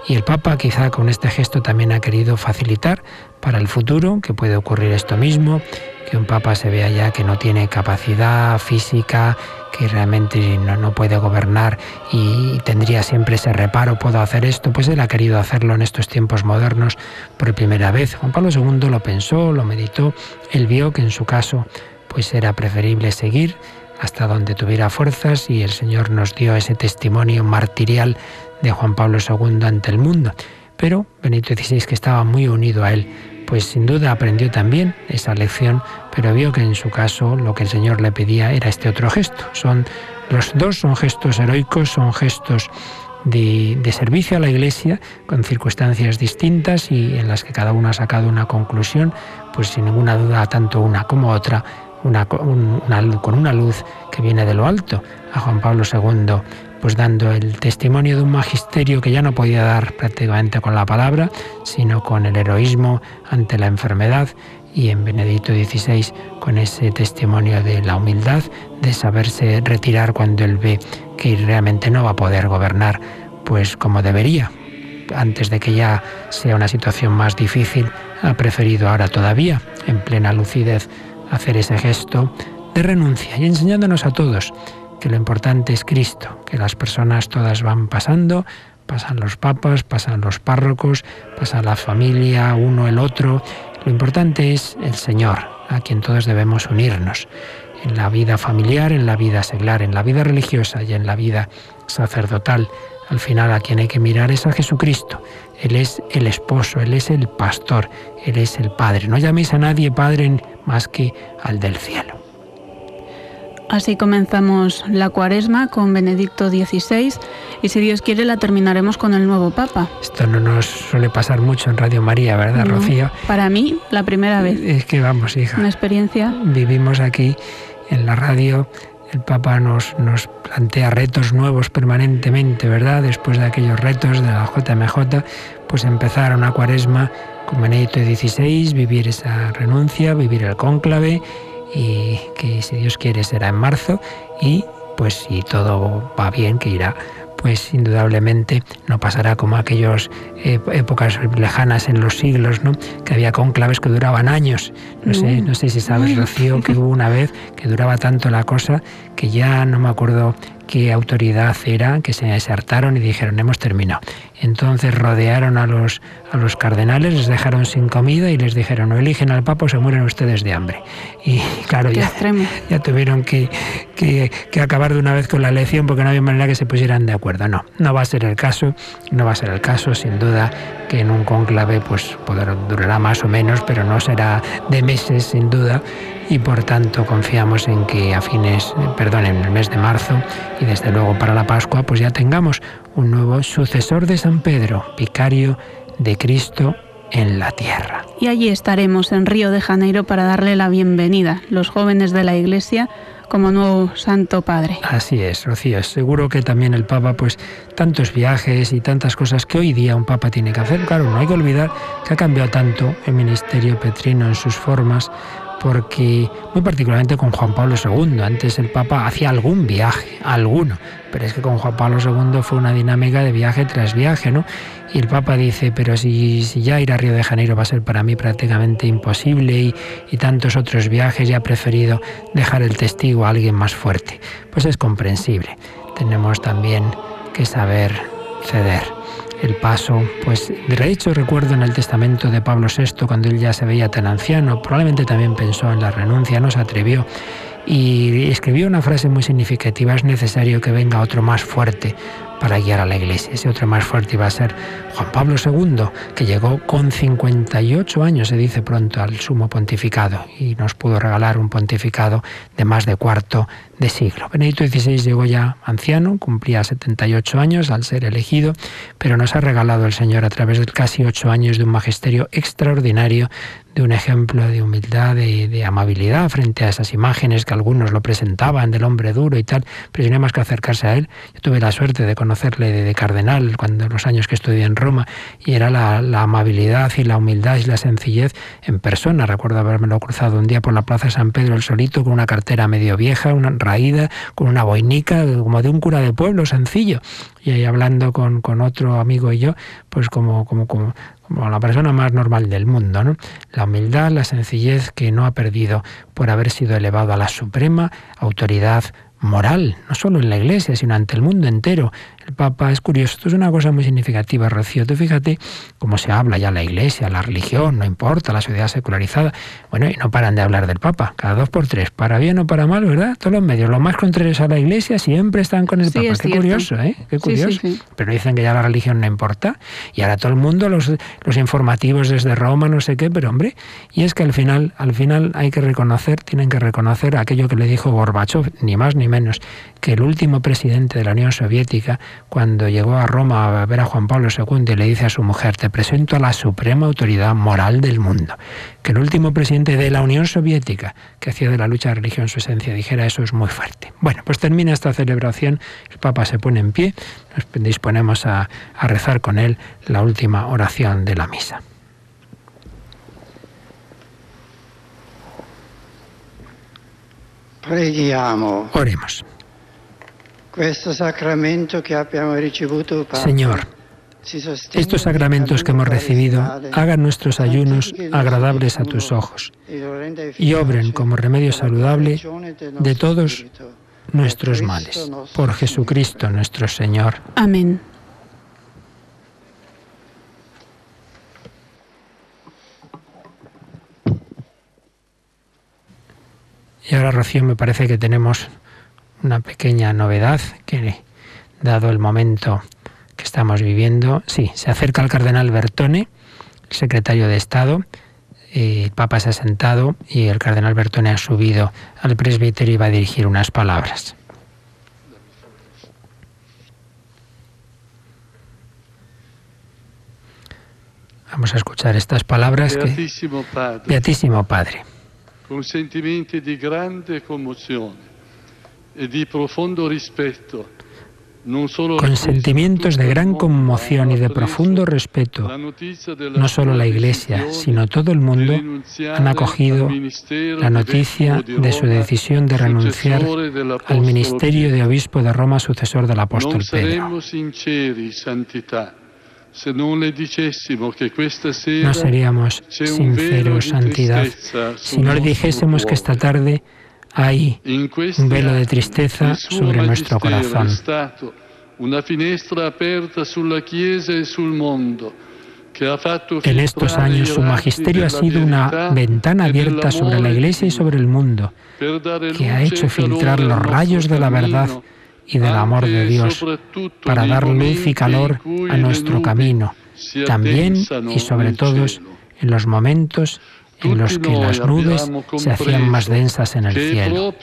y el Papa quizá con este gesto también ha querido facilitar para el futuro que puede ocurrir esto mismo, que un Papa se vea ya que no tiene capacidad física, que realmente no puede gobernar y tendría siempre ese reparo, ¿puedo hacer esto? Pues él ha querido hacerlo en estos tiempos modernos por primera vez. Juan Pablo II lo pensó, lo meditó, él vio que en su caso pues era preferible seguir hasta donde tuviera fuerzas y el Señor nos dio ese testimonio martirial de Juan Pablo II ante el mundo. Pero Benedicto XVI, que estaba muy unido a él, pues sin duda aprendió también esa lección, pero vio que en su caso lo que el Señor le pedía era este otro gesto. Los dos son gestos heroicos, son gestos de servicio a la Iglesia, con circunstancias distintas y en las que cada uno ha sacado una conclusión, pues sin ninguna duda, tanto una como otra, con una luz que viene de lo alto. A Juan Pablo II, pues dando el testimonio de un magisterio que ya no podía dar prácticamente con la palabra, sino con el heroísmo ante la enfermedad, y en Benedicto XVI con ese testimonio de la humildad, de saberse retirar cuando él ve que realmente no va a poder gobernar pues como debería, antes de que ya sea una situación más difícil, ha preferido ahora todavía, en plena lucidez, hacer ese gesto de renuncia y enseñándonos a todos que lo importante es Cristo, que las personas todas van pasando, pasan los papas, pasan los párrocos, pasa la familia, uno el otro. Lo importante es el Señor, a quien todos debemos unirnos, en la vida familiar, en la vida seglar, en la vida religiosa y en la vida sacerdotal. Al final a quien hay que mirar es a Jesucristo. Él es el esposo, Él es el pastor, Él es el Padre. No llaméis a nadie Padre más que al del cielo. Así comenzamos la Cuaresma con Benedicto XVI y si Dios quiere la terminaremos con el nuevo Papa. Esto no nos suele pasar mucho en Radio María, ¿verdad, No, Rocío? Para mí, la primera vez. Es que vamos, hija. Una experiencia. Vivimos aquí en la radio, el Papa nos plantea retos nuevos permanentemente, ¿verdad? Después de aquellos retos de la JMJ, pues empezar una Cuaresma con Benedicto XVI, vivir esa renuncia, vivir el cónclave, y que si Dios quiere será en marzo y pues si todo va bien que irá, pues indudablemente no pasará como aquellas épocas lejanas en los siglos, ¿no? Que había cónclaves que duraban años. No sé si sabes, Rocío, que hubo una vez que duraba tanto la cosa que ya no me acuerdo qué autoridad era, que se hartaron y dijeron, hemos terminado. Entonces rodearon a los cardenales, les dejaron sin comida y les dijeron, o eligen al Papa o se mueren ustedes de hambre. Y claro, ya tuvieron que acabar de una vez con la elección porque no había manera que se pusieran de acuerdo. No va a ser el caso, sin duda que en un cónclave pues durará más o menos, pero no será de meses sin duda. Y por tanto confiamos en que en el mes de marzo y desde luego para la Pascua pues ya tengamos un nuevo sucesor de San Pedro, vicario de Cristo en la tierra. Y allí estaremos en Río de Janeiro para darle la bienvenida, los jóvenes de la Iglesia, como nuevo Santo Padre. Así es, Rocío. Seguro que también el Papa, pues tantos viajes y tantas cosas que hoy día un Papa tiene que hacer. Claro, no hay que olvidar que ha cambiado tanto el ministerio petrino en sus formas, porque muy particularmente con Juan Pablo II. Antes el Papa hacía algún viaje, pero es que con Juan Pablo II fue una dinámica de viaje tras viaje, ¿no? Y el Papa dice, pero si ya ir a Río de Janeiro va a ser para mí prácticamente imposible y tantos otros viajes, ya he preferido dejar el testigo a alguien más fuerte. Pues es comprensible. Tenemos también que saber ceder. El paso, pues de hecho recuerdo en el testamento de Pablo VI, cuando él ya se veía tan anciano, probablemente también pensó en la renuncia, no se atrevió y escribió una frase muy significativa: es necesario que venga otro más fuerte para guiar a la Iglesia. Ese otro más fuerte iba a ser Juan Pablo II, que llegó con 58 años, se dice pronto, al sumo pontificado y nos pudo regalar un pontificado de más de cuarto de siglo. Benedicto XVI llegó ya anciano, cumplía 78 años al ser elegido, pero nos ha regalado el Señor a través de casi 8 años de un magisterio extraordinario, de un ejemplo de humildad, de amabilidad frente a esas imágenes que algunos lo presentaban del hombre duro y tal, pero no hay más que acercarse a él. Yo tuve la suerte de conocerle de cardenal cuando los años que estudié en Roma, y era la amabilidad y la humildad y la sencillez en persona. Recuerdo habérmelo cruzado un día por la Plaza de San Pedro el solito, con una cartera medio vieja, una raída, con una boinica, como de un cura de pueblo, sencillo, y ahí hablando con otro amigo y yo, pues como la persona más normal del mundo, ¿no? La humildad, la sencillez que no ha perdido por haber sido elevado a la suprema autoridad moral, no solo en la Iglesia, sino ante el mundo entero. El Papa, es curioso, esto es una cosa muy significativa, Rocío. Tú fíjate cómo se habla ya la Iglesia, la religión, no importa, la sociedad secularizada. Bueno, y no paran de hablar del Papa, cada 2 por 3, para bien o para mal, ¿verdad? Todos los medios, los más contrarios a la Iglesia, siempre están con el Papa. Qué cierto. Curioso, ¿eh? Qué curioso. Sí. Pero dicen que ya la religión no importa. Y ahora todo el mundo, los informativos desde Roma, no sé qué, pero hombre, y es que al final hay que tienen que reconocer aquello que le dijo Gorbachov, ni más ni menos, que el último presidente de la Unión Soviética, cuando llegó a Roma a ver a Juan Pablo II, y le dice a su mujer: te presento a la suprema autoridad moral del mundo. Que el último presidente de la Unión Soviética, que hacía de la lucha de religión su esencia, dijera eso, es muy fuerte. Bueno, pues termina esta celebración, el Papa se pone en pie, nos disponemos a rezar con él la última oración de la misa. Preghiamo. Oremos. Questo sacramento che abbiamo ricevuto, Papa, Señor, Estos sacramentos que hemos recibido hagan nuestros ayunos agradables a tus ojos y obren como remedio saludable de todos nuestros males. Por Jesucristo nuestro Señor. Amén. Y ahora, Rocío, me parece que tenemos una pequeña novedad que, dado el momento que estamos viviendo, sí, se acerca el cardenal Bertone, el secretario de Estado. El Papa se ha sentado y el cardenal Bertone ha subido al presbiterio y va a dirigir unas palabras. Vamos a escuchar estas palabras. Beatísimo Padre. Con sentimenti di grande commozione e di profondo rispetto. Con sentimientos de gran conmoción y de profundo respeto, no solo la Iglesia, sino todo el mundo han acogido la noticia de su decisión de renunciar al ministerio de obispo de Roma, sucesor del apóstol Pedro. No seríamos sinceros, santidad, si no le dijésemos que esta tarde hay un velo de tristeza sobre nuestro corazón. En estos años su magisterio ha sido una ventana abierta sobre la Iglesia y sobre el mundo, que ha hecho filtrar los rayos de la verdad y del amor de Dios para dar luz y calor a nuestro camino, también y sobre todo en los momentos en los que las nubes se hacían más densas en el cielo.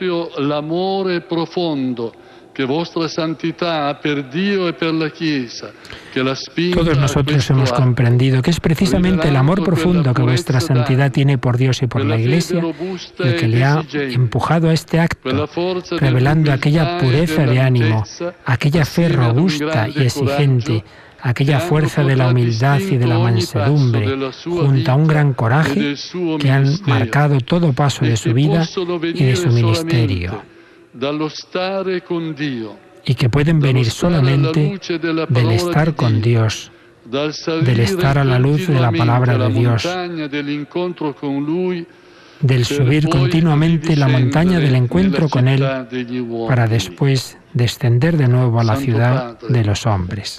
Todos nosotros hemos comprendido que es precisamente el amor profundo que vuestra santidad tiene por Dios y por la Iglesia el que le ha empujado a este acto, revelando aquella pureza de ánimo, aquella fe robusta y exigente, aquella fuerza de la humildad y de la mansedumbre, junto a un gran coraje que han marcado todo paso de su vida y de su ministerio, y que pueden venir solamente del estar con Dios, del estar a la luz de la palabra de Dios, del subir continuamente la montaña del encuentro con Él para después descender de nuevo a la ciudad de los hombres.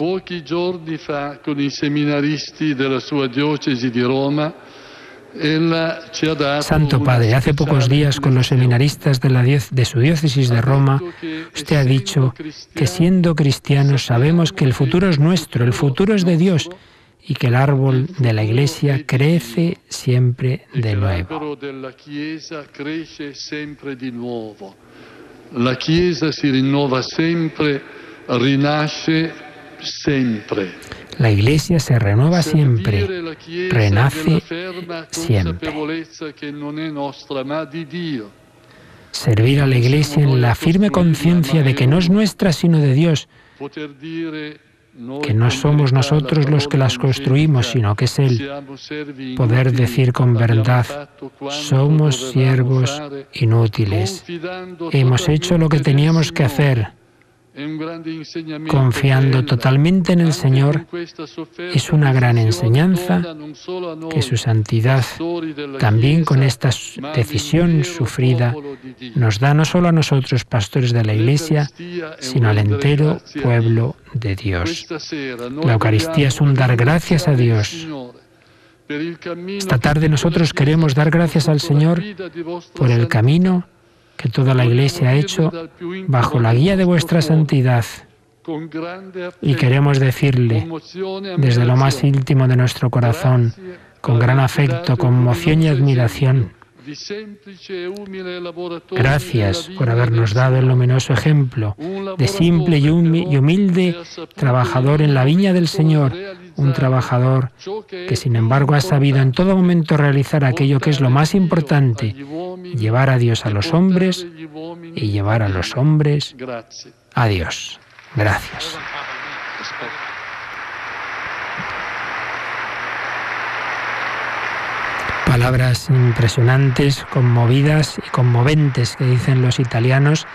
Santo Padre, hace pocos días con los seminaristas de su diócesis de Roma, usted ha dicho que siendo cristianos sabemos que el futuro es nuestro, el futuro es de Dios, y que el árbol de la Iglesia crece siempre de nuevo. La Chiesa si rinnova sempre, rinasce sempre. La Iglesia se renueva siempre, renace siempre. Servir a la Iglesia en la firme conciencia de que no es nuestra sino de Dios, que no somos nosotros los que las construimos, sino que es Él. Poder decir con verdad, somos siervos inútiles. Hemos hecho lo que teníamos que hacer. Confiando totalmente en el Señor, es una gran enseñanza que su santidad, también con esta decisión sufrida, nos da no solo a nosotros, pastores de la Iglesia, sino al entero pueblo de Dios. La Eucaristía es un dar gracias a Dios. Esta tarde nosotros queremos dar gracias al Señor por el camino que toda la Iglesia ha hecho bajo la guía de vuestra santidad. Y queremos decirle, desde lo más íntimo de nuestro corazón, con gran afecto, conmoción y admiración, gracias por habernos dado el luminoso ejemplo de simple y humilde trabajador en la viña del Señor, un trabajador que sin embargo ha sabido en todo momento realizar aquello que es lo más importante, llevar a Dios a los hombres y llevar a los hombres a Dios. Gracias. Palabras impresionantes, conmovidas y conmoventes que dicen los italianos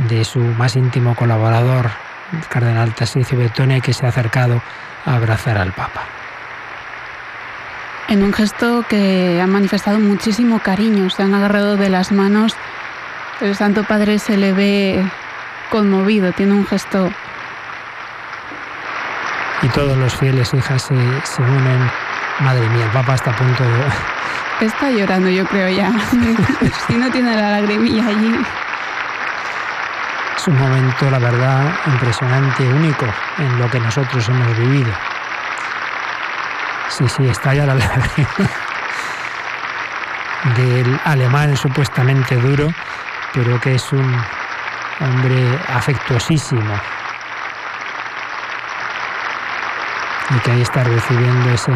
de su más íntimo colaborador, el cardenal Tarcisio Bertone, que se ha acercado a abrazar al Papa. En un gesto que ha manifestado muchísimo cariño, se han agarrado de las manos. El Santo Padre se le ve conmovido, tiene un gesto. Y todos los fieles, hijas, se unen. Madre mía, el Papa está a punto de... Está llorando, yo creo ya. Si no tiene la lagrimilla allí. Es un momento, la verdad, impresionante, único en lo que nosotros hemos vivido. Sí, está ya la lágrima del alemán supuestamente duro, pero que es un hombre afectuosísimo y que ahí está recibiendo ese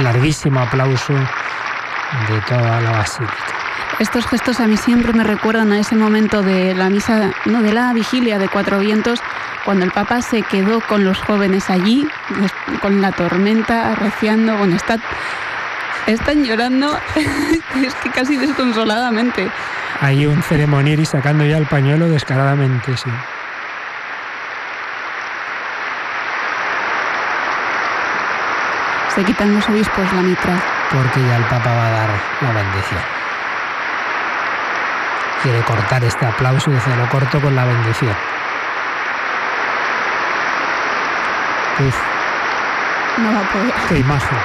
larguísimo aplauso de toda la basílica. Estos gestos a mí siempre me recuerdan a ese momento de la misa, no, de la vigilia de Cuatro Vientos, cuando el Papa se quedó con los jóvenes allí, con la tormenta arreciando, bueno, están llorando, es que casi desconsoladamente. Hay un ceremoniero sacando ya el pañuelo descaradamente, sí. Se quitan los obispos la mitra. Porque ya el Papa va a dar la bendición. Quiere cortar este aplauso y dice, lo corto con la bendición. Uf. No va a poder. Qué imagen.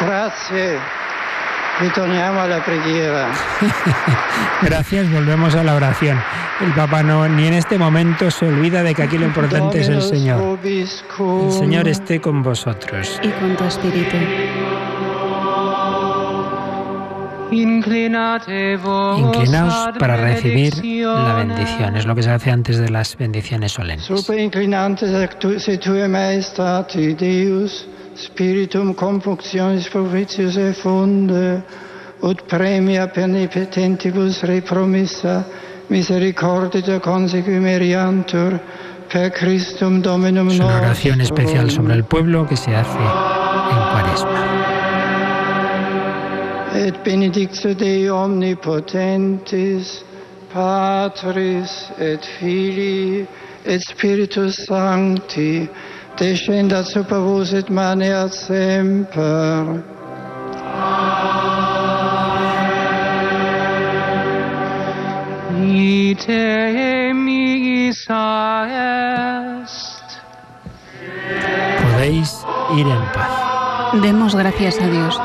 Grazie, ritorniamo alla preghiera. Gracias, volvemos a la oración. El Papa ni en este momento se olvida de que aquí lo importante es el Señor. El Señor esté con vosotros. Y con tu espíritu. Inclinaos para recibir la bendición. Es lo que se hace antes de las bendiciones solemnes. Super inclinante se tue maestati Deus, spiritum confunctionis propitius effunde, ut premia penitentibus repromissa, misericordita consequi meriantur, per Christum Dominum nostrum. Es una oración especial sobre el pueblo que se hace en Cuaresma. Et benedictio Dei omnipotentis, Patris et Filii et Spiritus Sancti, descendat super vos et maneat semper. Ite missa est. Podéis ir en paz. Demos gracias a Dios.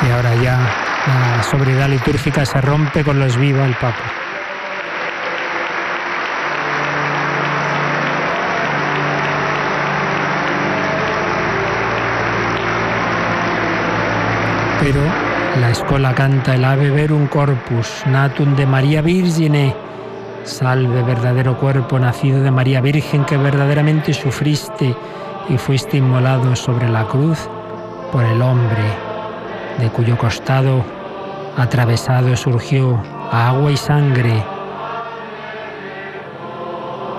Y ahora ya la sobriedad litúrgica se rompe con los viva el Papa. Pero la escola canta el Ave Verum Corpus, natum de María Virgine. Salve, verdadero cuerpo nacido de María Virgen, que verdaderamente sufriste y fuiste inmolado sobre la cruz por el hombre, de cuyo costado atravesado surgió agua y sangre,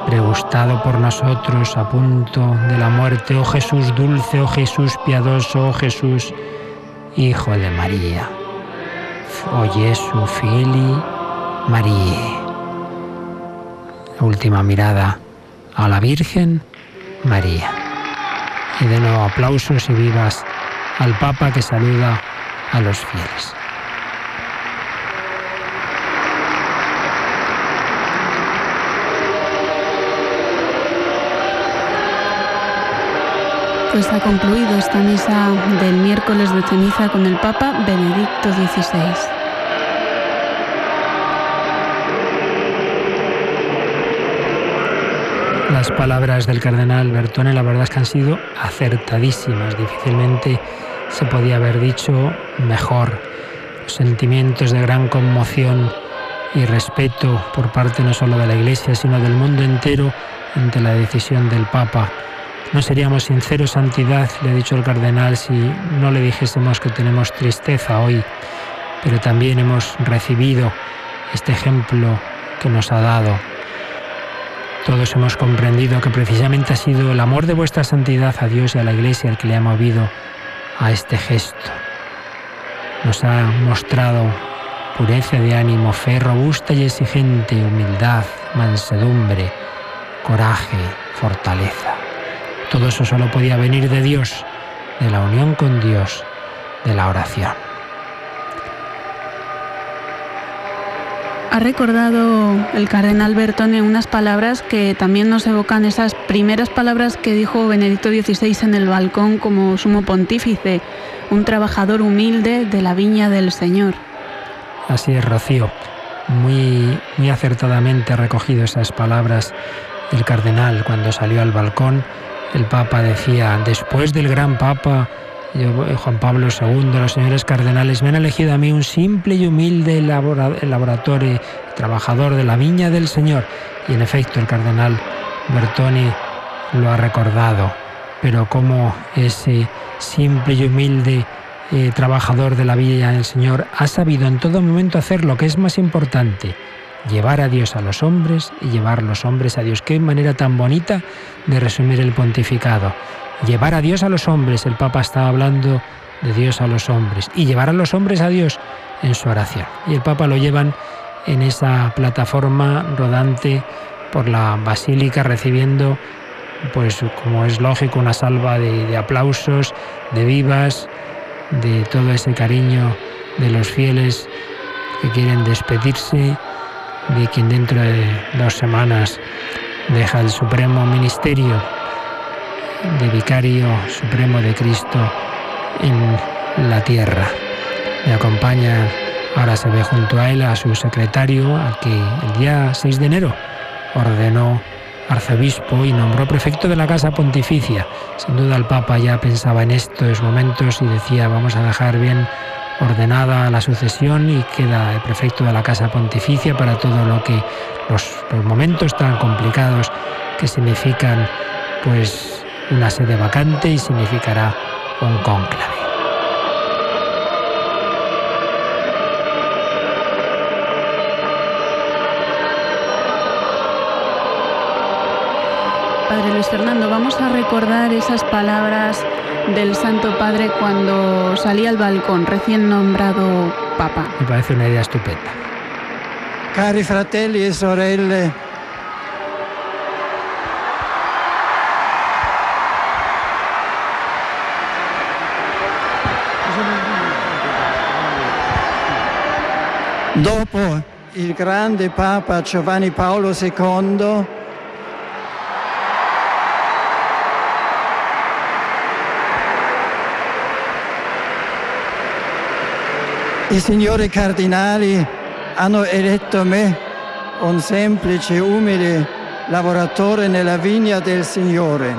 pregustado por nosotros a punto de la muerte. Oh Jesús dulce, oh Jesús piadoso, oh Jesús Hijo de María. O Jesu Filii Mariae. La última mirada a la Virgen María. Y de nuevo aplausos y vivas al Papa, que saluda a los fieles. Pues ha concluido esta misa del miércoles de ceniza con el Papa Benedicto XVI. Las palabras del cardenal Bertone, la verdad es que han sido acertadísimas. Difícilmente se podía haber dicho mejor. sentimientos de gran conmoción y respeto por parte no solo de la Iglesia, sino del mundo entero ante la decisión del Papa. No seríamos sinceros, Santidad, le ha dicho el cardenal, si no le dijésemos que tenemos tristeza hoy, pero también hemos recibido este ejemplo que nos ha dado. Todos hemos comprendido que precisamente ha sido el amor de vuestra santidad a Dios y a la Iglesia el que le ha movido a este gesto. Nos ha mostrado pureza de ánimo, fe robusta y exigente, humildad, mansedumbre, coraje, fortaleza. Todo eso solo podía venir de Dios, de la unión con Dios, de la oración. Ha recordado el cardenal Bertone unas palabras que también nos evocan esas primeras palabras que dijo Benedicto XVI en el balcón como sumo pontífice, un trabajador humilde de la viña del Señor. Así es, Rocío. Muy acertadamente ha recogido esas palabras el cardenal cuando salió al balcón. El Papa decía, después del gran Papa Juan Pablo II, los señores cardenales me han elegido a mí un simple y humilde laboratorio, trabajador de la viña del Señor. Y en efecto el cardenal Bertone lo ha recordado. Pero como ese simple y humilde trabajador de la viña del Señor ha sabido en todo momento hacer lo que es más importante, llevar a Dios a los hombres y llevar los hombres a Dios. Qué manera tan bonita de resumir el pontificado. Llevar a Dios a los hombres, el Papa estaba hablando de Dios a los hombres, y llevar a los hombres a Dios en su oración. Y el Papa lo llevan en esa plataforma rodante por la Basílica, recibiendo, pues como es lógico, una salva de aplausos, de vivas, de todo ese cariño de los fieles que quieren despedirse de quien dentro de 2 semanas deja el supremo ministerio de vicario supremo de Cristo en la tierra. Le acompaña, ahora se ve junto a él, a su secretario, al que el día 6 de enero ordenó arzobispo y nombró prefecto de la Casa Pontificia. Sin duda el Papa ya pensaba en estos momentos y decía, vamos a dejar bien ordenada la sucesión y queda el prefecto de la Casa Pontificia para todo lo que los momentos tan complicados que significan pues una sede vacante y significará un cónclave. Padre Luis Fernando, vamos a recordar esas palabras del Santo Padre cuando salía al balcón, recién nombrado Papa. Me parece una idea estupenda. Cari fratelli e sorelle, dopo il grande Papa Giovanni Paolo II, i signori cardinali hanno eletto me, un semplice, umile lavoratore nella vigna del Signore.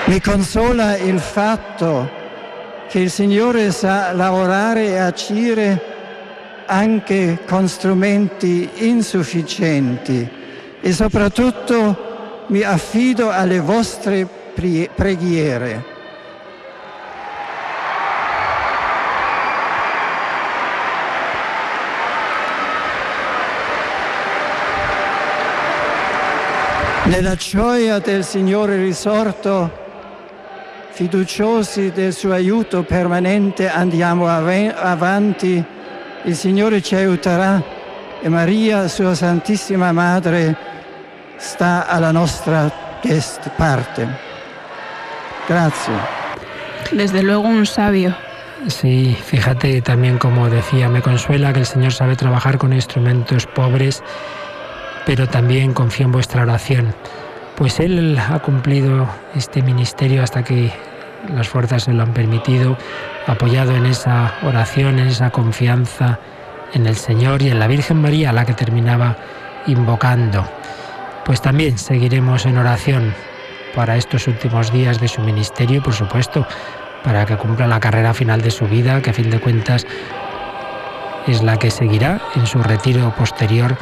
Mi consola il fatto che il Signore sa lavorare e agire anche con strumenti insufficienti e soprattutto mi affido alle vostre preghiere. Nella gioia del Signore risorto, fiduciosi del suo aiuto permanente, andiamo avanti. Il Signore ci aiuterà e Maria, sua Santissima Madre, sta alla nostra parte. Grazie. Desde luego un sabio. Sí, fíjate también como decía, me consuela que el Señor sabe trabajar con instrumentos pobres, pero también confío en vuestra oración. Pues Él ha cumplido este ministerio hasta que las fuerzas se lo han permitido, apoyado en esa oración, en esa confianza en el Señor y en la Virgen María, a la que terminaba invocando. Pues también seguiremos en oración para estos últimos días de su ministerio, por supuesto, para que cumpla la carrera final de su vida, que a fin de cuentas es la que seguirá en su retiro posterior,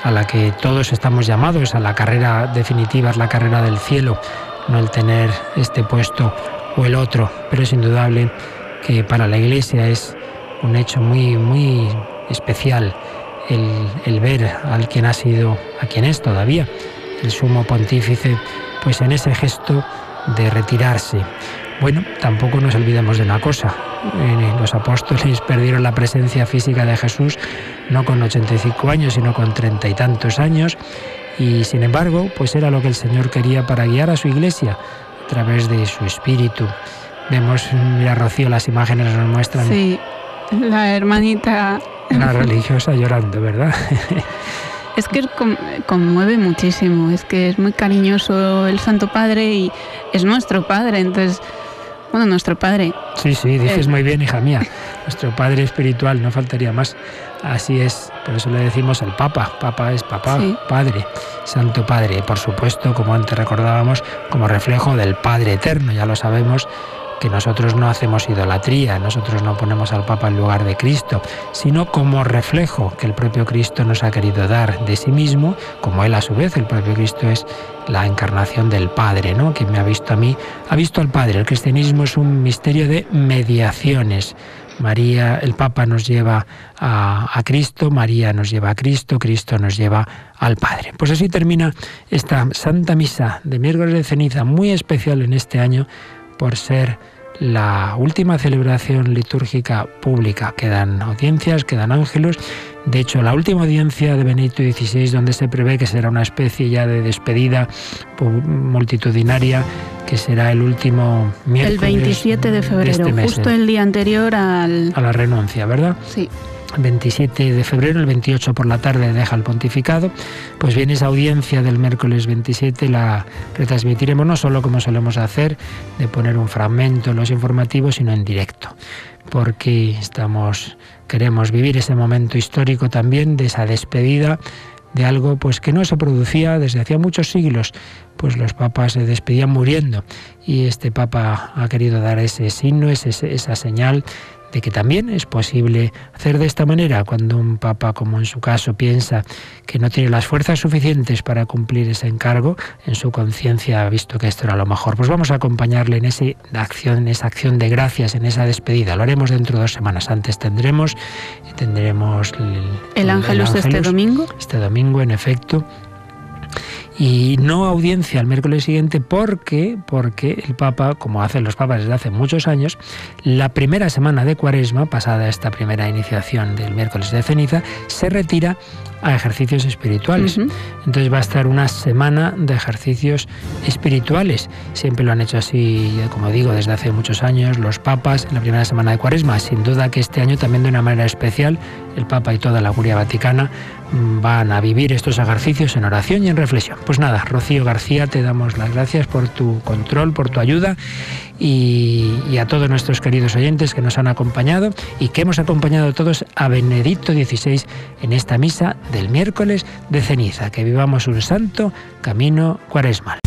a la que todos estamos llamados, a la carrera definitiva, es la carrera del cielo, no el tener este puesto o el otro, pero es indudable que para la Iglesia es un hecho muy, muy especial el ver al quien ha sido, a quien es todavía el sumo pontífice, pues en ese gesto de retirarse. Bueno, tampoco nos olvidemos de una cosa. Los apóstoles perdieron la presencia física de Jesús no con 85 años, sino con 30 y tantos años, y sin embargo, pues era lo que el Señor quería para guiar a su Iglesia a través de su Espíritu. Vemos, mira Rocío, las imágenes nos muestran. Sí, la hermanita. La religiosa llorando, ¿verdad? Es que conmueve muchísimo, es que es muy cariñoso el Santo Padre y es nuestro Padre, entonces, bueno, nuestro Padre. Sí, dices muy bien, hija mía, nuestro Padre espiritual, no faltaría más, así es, por eso le decimos el Papa, Papa es papá, sí. Padre, Santo Padre, y por supuesto, como antes recordábamos, como reflejo del Padre eterno, ya lo sabemos, que nosotros no hacemos idolatría, nosotros no ponemos al Papa en lugar de Cristo, sino como reflejo que el propio Cristo nos ha querido dar de sí mismo, como Él a su vez, el propio Cristo es la encarnación del Padre, ¿no? Quien me ha visto a mí, ha visto al Padre. El cristianismo es un misterio de mediaciones. María, el Papa nos lleva a Cristo, María nos lleva a Cristo, Cristo nos lleva al Padre. Pues así termina esta Santa Misa de miércoles de ceniza, muy especial en este año, por ser la última celebración litúrgica pública. Quedan audiencias, quedan ángelos. De hecho, la última audiencia de Benedicto XVI, donde se prevé que será una especie ya de despedida multitudinaria, que será el último miércoles. El 27 de febrero, de este mes, justo el día anterior a la renuncia, ¿verdad? Sí. 27 de febrero, el 28 por la tarde deja el pontificado. Pues bien, esa audiencia del miércoles 27 la retransmitiremos no solo como solemos hacer, de poner un fragmento en los informativos, sino en directo, porque queremos vivir ese momento histórico también de esa despedida de algo pues que no se producía desde hacía muchos siglos, pues los papas se despedían muriendo, y este papa ha querido dar ese signo, esa señal de que también es posible hacer de esta manera cuando un papa, como en su caso, piensa que no tiene las fuerzas suficientes para cumplir ese encargo, en su conciencia ha visto que esto era lo mejor. Pues vamos a acompañarle en esa acción de gracias, en esa despedida. Lo haremos dentro de 2 semanas. Antes tendremos el Ángelus este domingo. Este domingo, en efecto. Y no audiencia el miércoles siguiente porque el Papa, como hacen los papas desde hace muchos años, la primera semana de Cuaresma, pasada esta primera iniciación del miércoles de ceniza, se retira a ejercicios espirituales. Entonces va a estar una semana de ejercicios espirituales. Siempre lo han hecho así, como digo, desde hace muchos años los papas en la primera semana de Cuaresma. Sin duda que este año también de una manera especial el Papa y toda la Curia Vaticana van a vivir estos ejercicios en oración y en reflexión. Pues nada, Rocío García, te damos las gracias por tu control, por tu ayuda, y a todos nuestros queridos oyentes que nos han acompañado y que hemos acompañado todos a Benedicto XVI en esta misa del miércoles de ceniza. Que vivamos un santo camino cuaresmal.